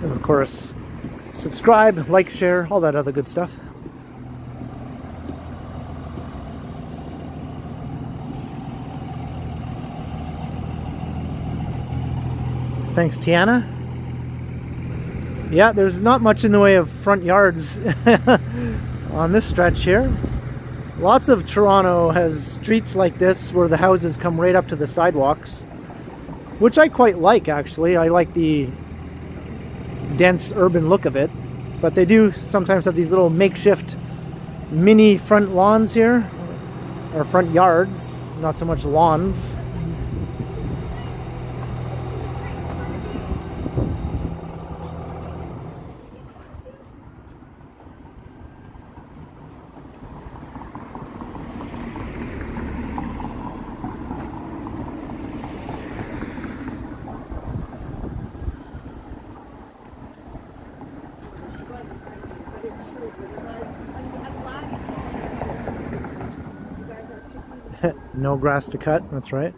And of course, subscribe, like, share, all that other good stuff. Thanks, Tiana. Yeah, there's not much in the way of front yards on this stretch here. Lots of Toronto has streets like this where the houses come right up to the sidewalks, which I quite like, actually. I like the dense urban look of it, but they do sometimes have these little makeshift mini front lawns here, or front yards, not so much lawns. But it's true. No grass to cut, that's right.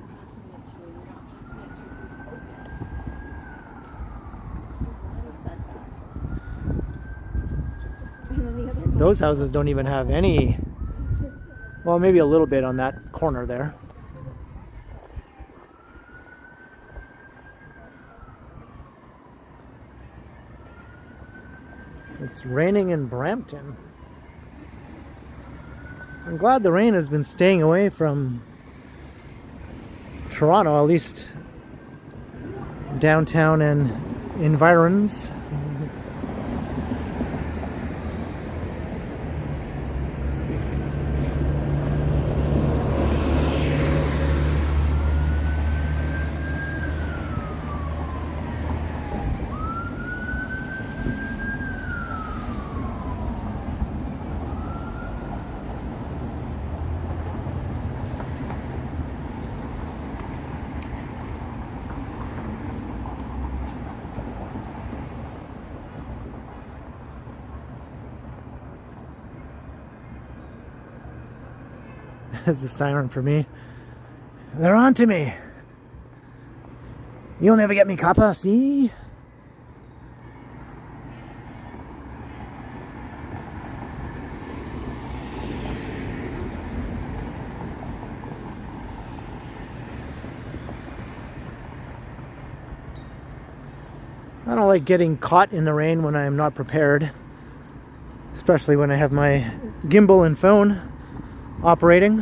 Those houses don't even have any, well, maybe a little bit on that corner there. It's raining in Brampton. I'm glad the rain has been staying away from Toronto, at least downtown and environs. That's the siren for me. They're on to me. You'll never get me, copper, see? I don't like getting caught in the rain when I am not prepared, especially when I have my gimbal and phone operating.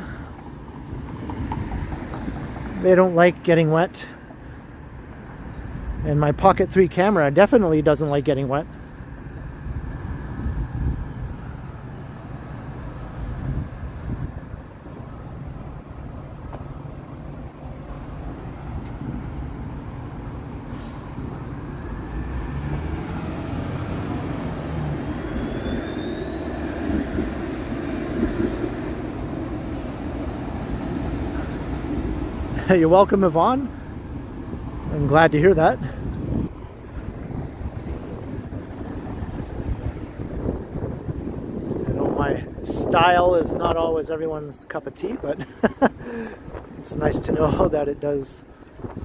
They don't like getting wet, and my Pocket 3 camera definitely doesn't like getting wet. You're welcome, Yvonne. I'm glad to hear that. I know my style is not always everyone's cup of tea, but it's nice to know that it does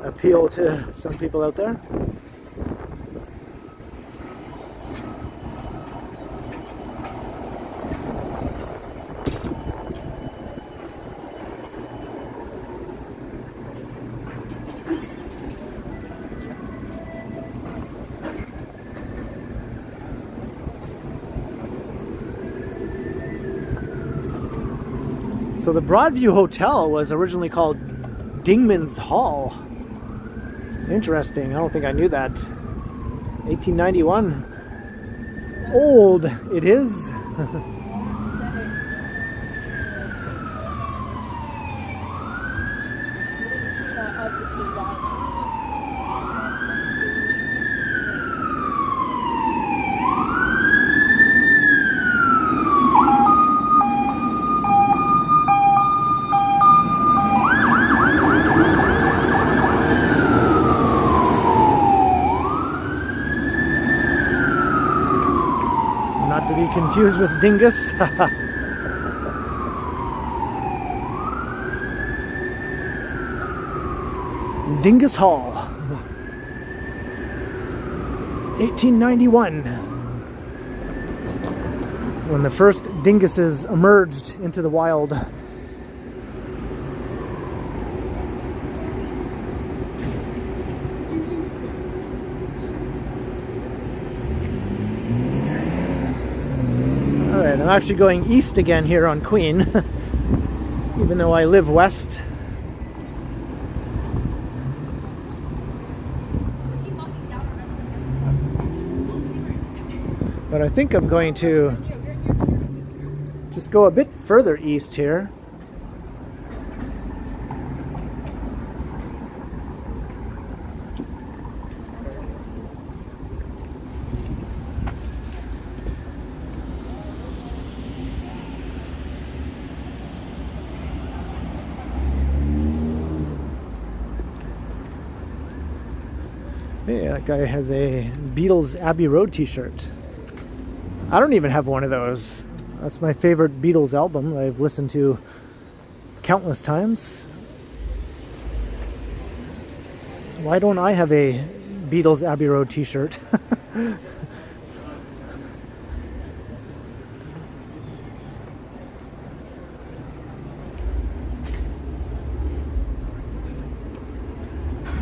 appeal to some people out there. So the Broadview Hotel was originally called Dingman's Hall. Interesting, I don't think I knew that. 1891. Old it is. Not to be confused with Dingus. Dingus Hall. 1891. When the first dinguses emerged into the wild. Alright, I'm actually going east again here on Queen, even though I live west. But I think I'm going to just go a bit further east here. Hey, that guy has a Beatles Abbey Road t-shirt. I don't even have one of those. That's my favorite Beatles album I've listened to countless times. Why don't I have a Beatles Abbey Road t-shirt?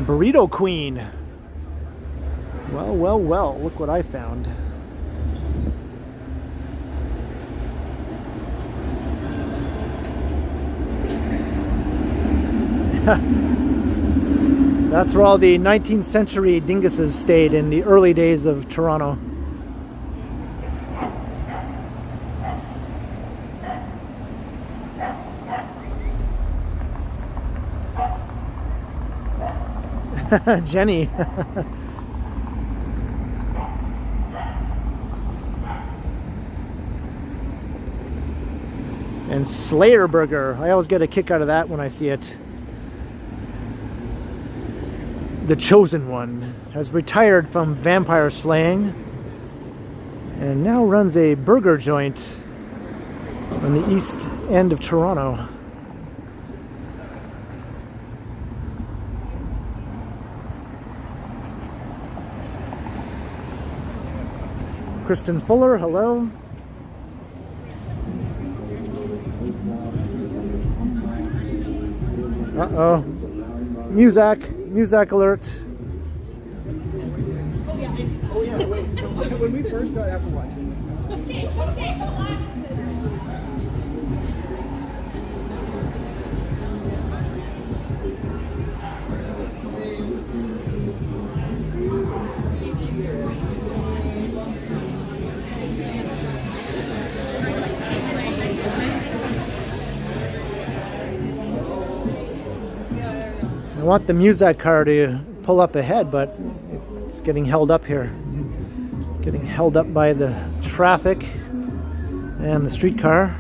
Burrito Queen. Well, well, well, look what I found. That's where all the 19th century dinguses stayed in the early days of Toronto. Jenny. And Slayer Burger. I always get a kick out of that when I see it. The Chosen One has retired from vampire slaying and now runs a burger joint on the east end of Toronto. Kristen Fuller, hello. Uh-oh. Music alert. Oh yeah, wait, so when we first got Apple Watch. Okay, hold on. I want the music car to pull up ahead, but it's getting held up here. Getting held up by the traffic and the streetcar.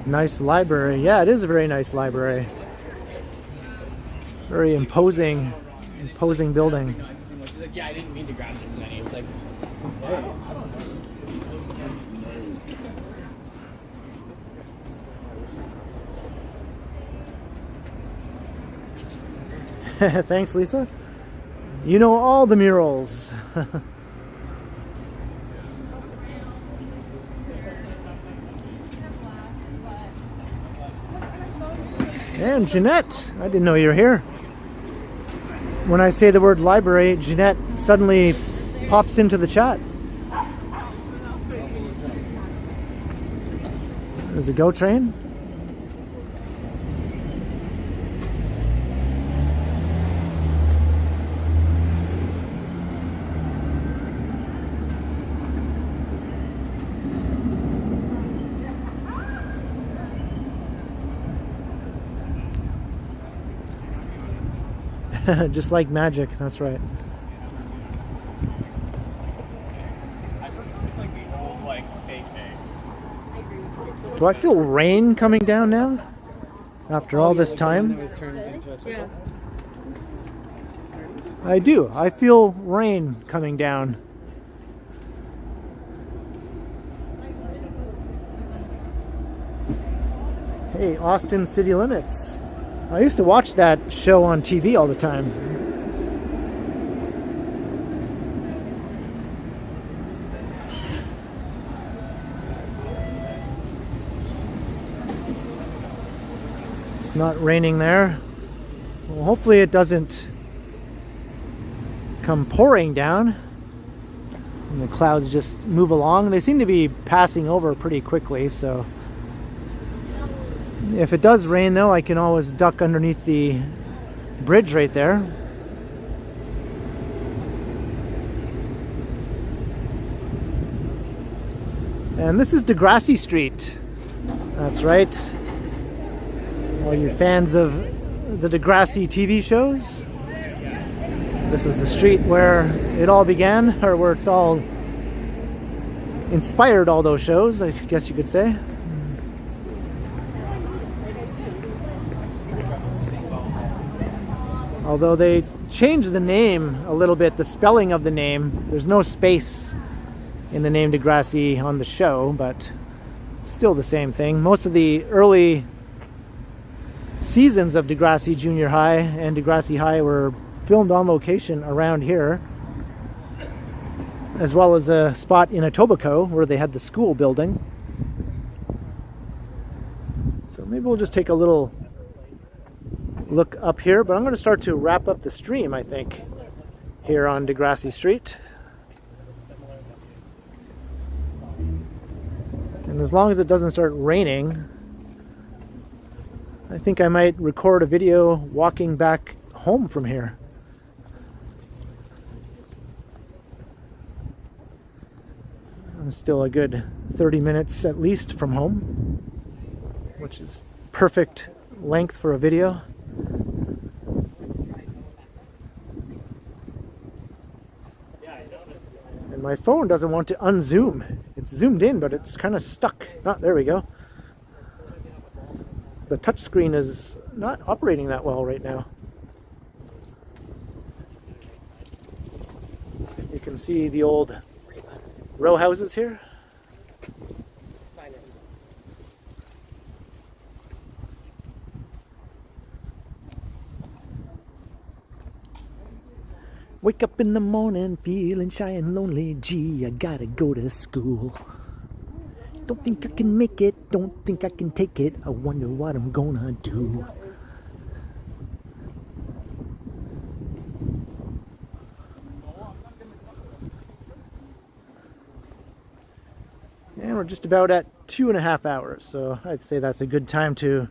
Nice library. Yeah, it is a very nice library. Very imposing building. She's like, yeah, I didn't mean to grab this many. It was like, Thanks, Lisa. You know all the murals. And Jeanette, I didn't know you were here. When I say the word library, Jeanette suddenly pops into the chat. There's a GO train. Just like magic, that's right. I prefer like the old like fake egg. Do I feel rain coming down now? After all this time? Yeah. I do. I feel rain coming down. Hey, Austin City Limits. I used to watch that show on TV all the time. It's not raining there. Well, hopefully it doesn't come pouring down and the clouds just move along. They seem to be passing over pretty quickly, so if it does rain though, I can always duck underneath the bridge right there. And this is Degrassi Street. That's right. All you fans of the Degrassi TV shows. This is the street where it all began, or where it's all inspired all those shows, I guess you could say. Although they changed the name a little bit, the spelling of the name. There's no space in the name Degrassi on the show, but still the same thing. Most of the early seasons of Degrassi Junior High and Degrassi High were filmed on location around here, as well as a spot in Etobicoke where they had the school building. So maybe we'll just take a little look up here, but I'm going to start to wrap up the stream, I think, here on Degrassi Street. And as long as it doesn't start raining, I think I might record a video walking back home from here. I'm still a good 30 minutes at least from home, which is perfect length for a video. And my phone doesn't want to unzoom. It's zoomed in, but it's kind of stuck. Ah, there we go. The touch screen is not operating that well right now. You can see the old row houses here. Wake up in the morning feeling shy and lonely. Gee, I gotta go to school. Don't think I can make it, don't think I can take it. I wonder what I'm gonna do. And we're just about at 2.5 hours, so I'd say that's a good time to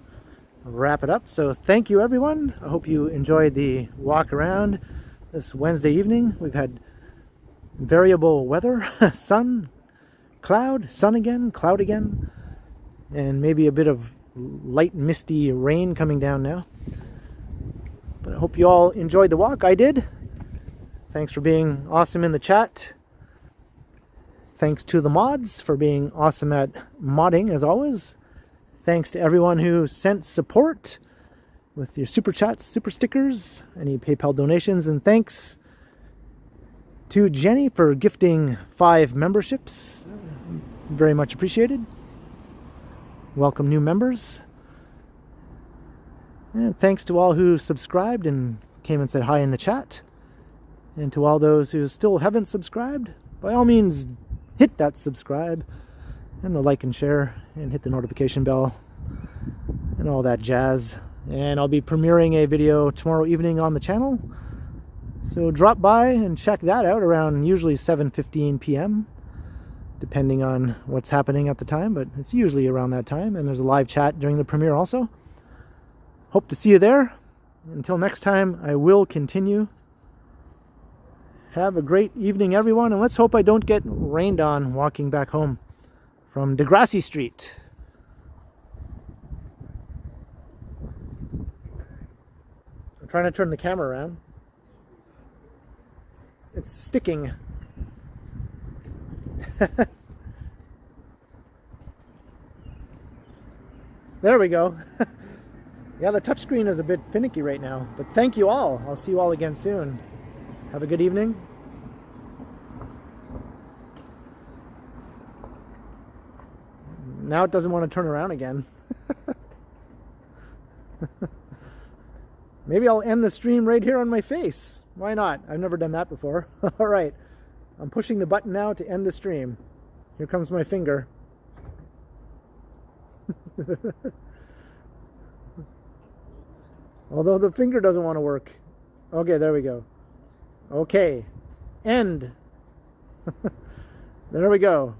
wrap it up. So thank you, everyone. I hope you enjoyed the walk around this Wednesday evening. We've had variable weather, sun, cloud, sun again, cloud again, and maybe a bit of light misty rain coming down now. But I hope you all enjoyed the walk. I did. Thanks for being awesome in the chat. Thanks to the mods for being awesome at modding, as always. Thanks to everyone who sent support with your super chats, super stickers, any PayPal donations, and thanks to Jenny for gifting 5 memberships. Very much appreciated. Welcome new members. And thanks to all who subscribed and came and said hi in the chat. And to all those who still haven't subscribed, by all means, hit that subscribe and the like and share and hit the notification bell and all that jazz. And I'll be premiering a video tomorrow evening on the channel, so drop by and check that out around usually 7:15 p.m. depending on what's happening at the time, but it's usually around that time. And there's a live chat during the premiere also. Hope to see you there. Until next time, I will continue. Have a great evening, everyone, and let's hope I don't get rained on walking back home from Degrassi Street. I'm trying to turn the camera around. It's sticking. There we go. Yeah, the touchscreen is a bit finicky right now, but thank you all. I'll see you all again soon. Have a good evening. Now it doesn't want to turn around again. Maybe I'll end the stream right here on my face. Why not? I've never done that before. All right. I'm pushing the button now to end the stream. Here comes my finger. Although the finger doesn't want to work. Okay, there we go. Okay. End. There we go.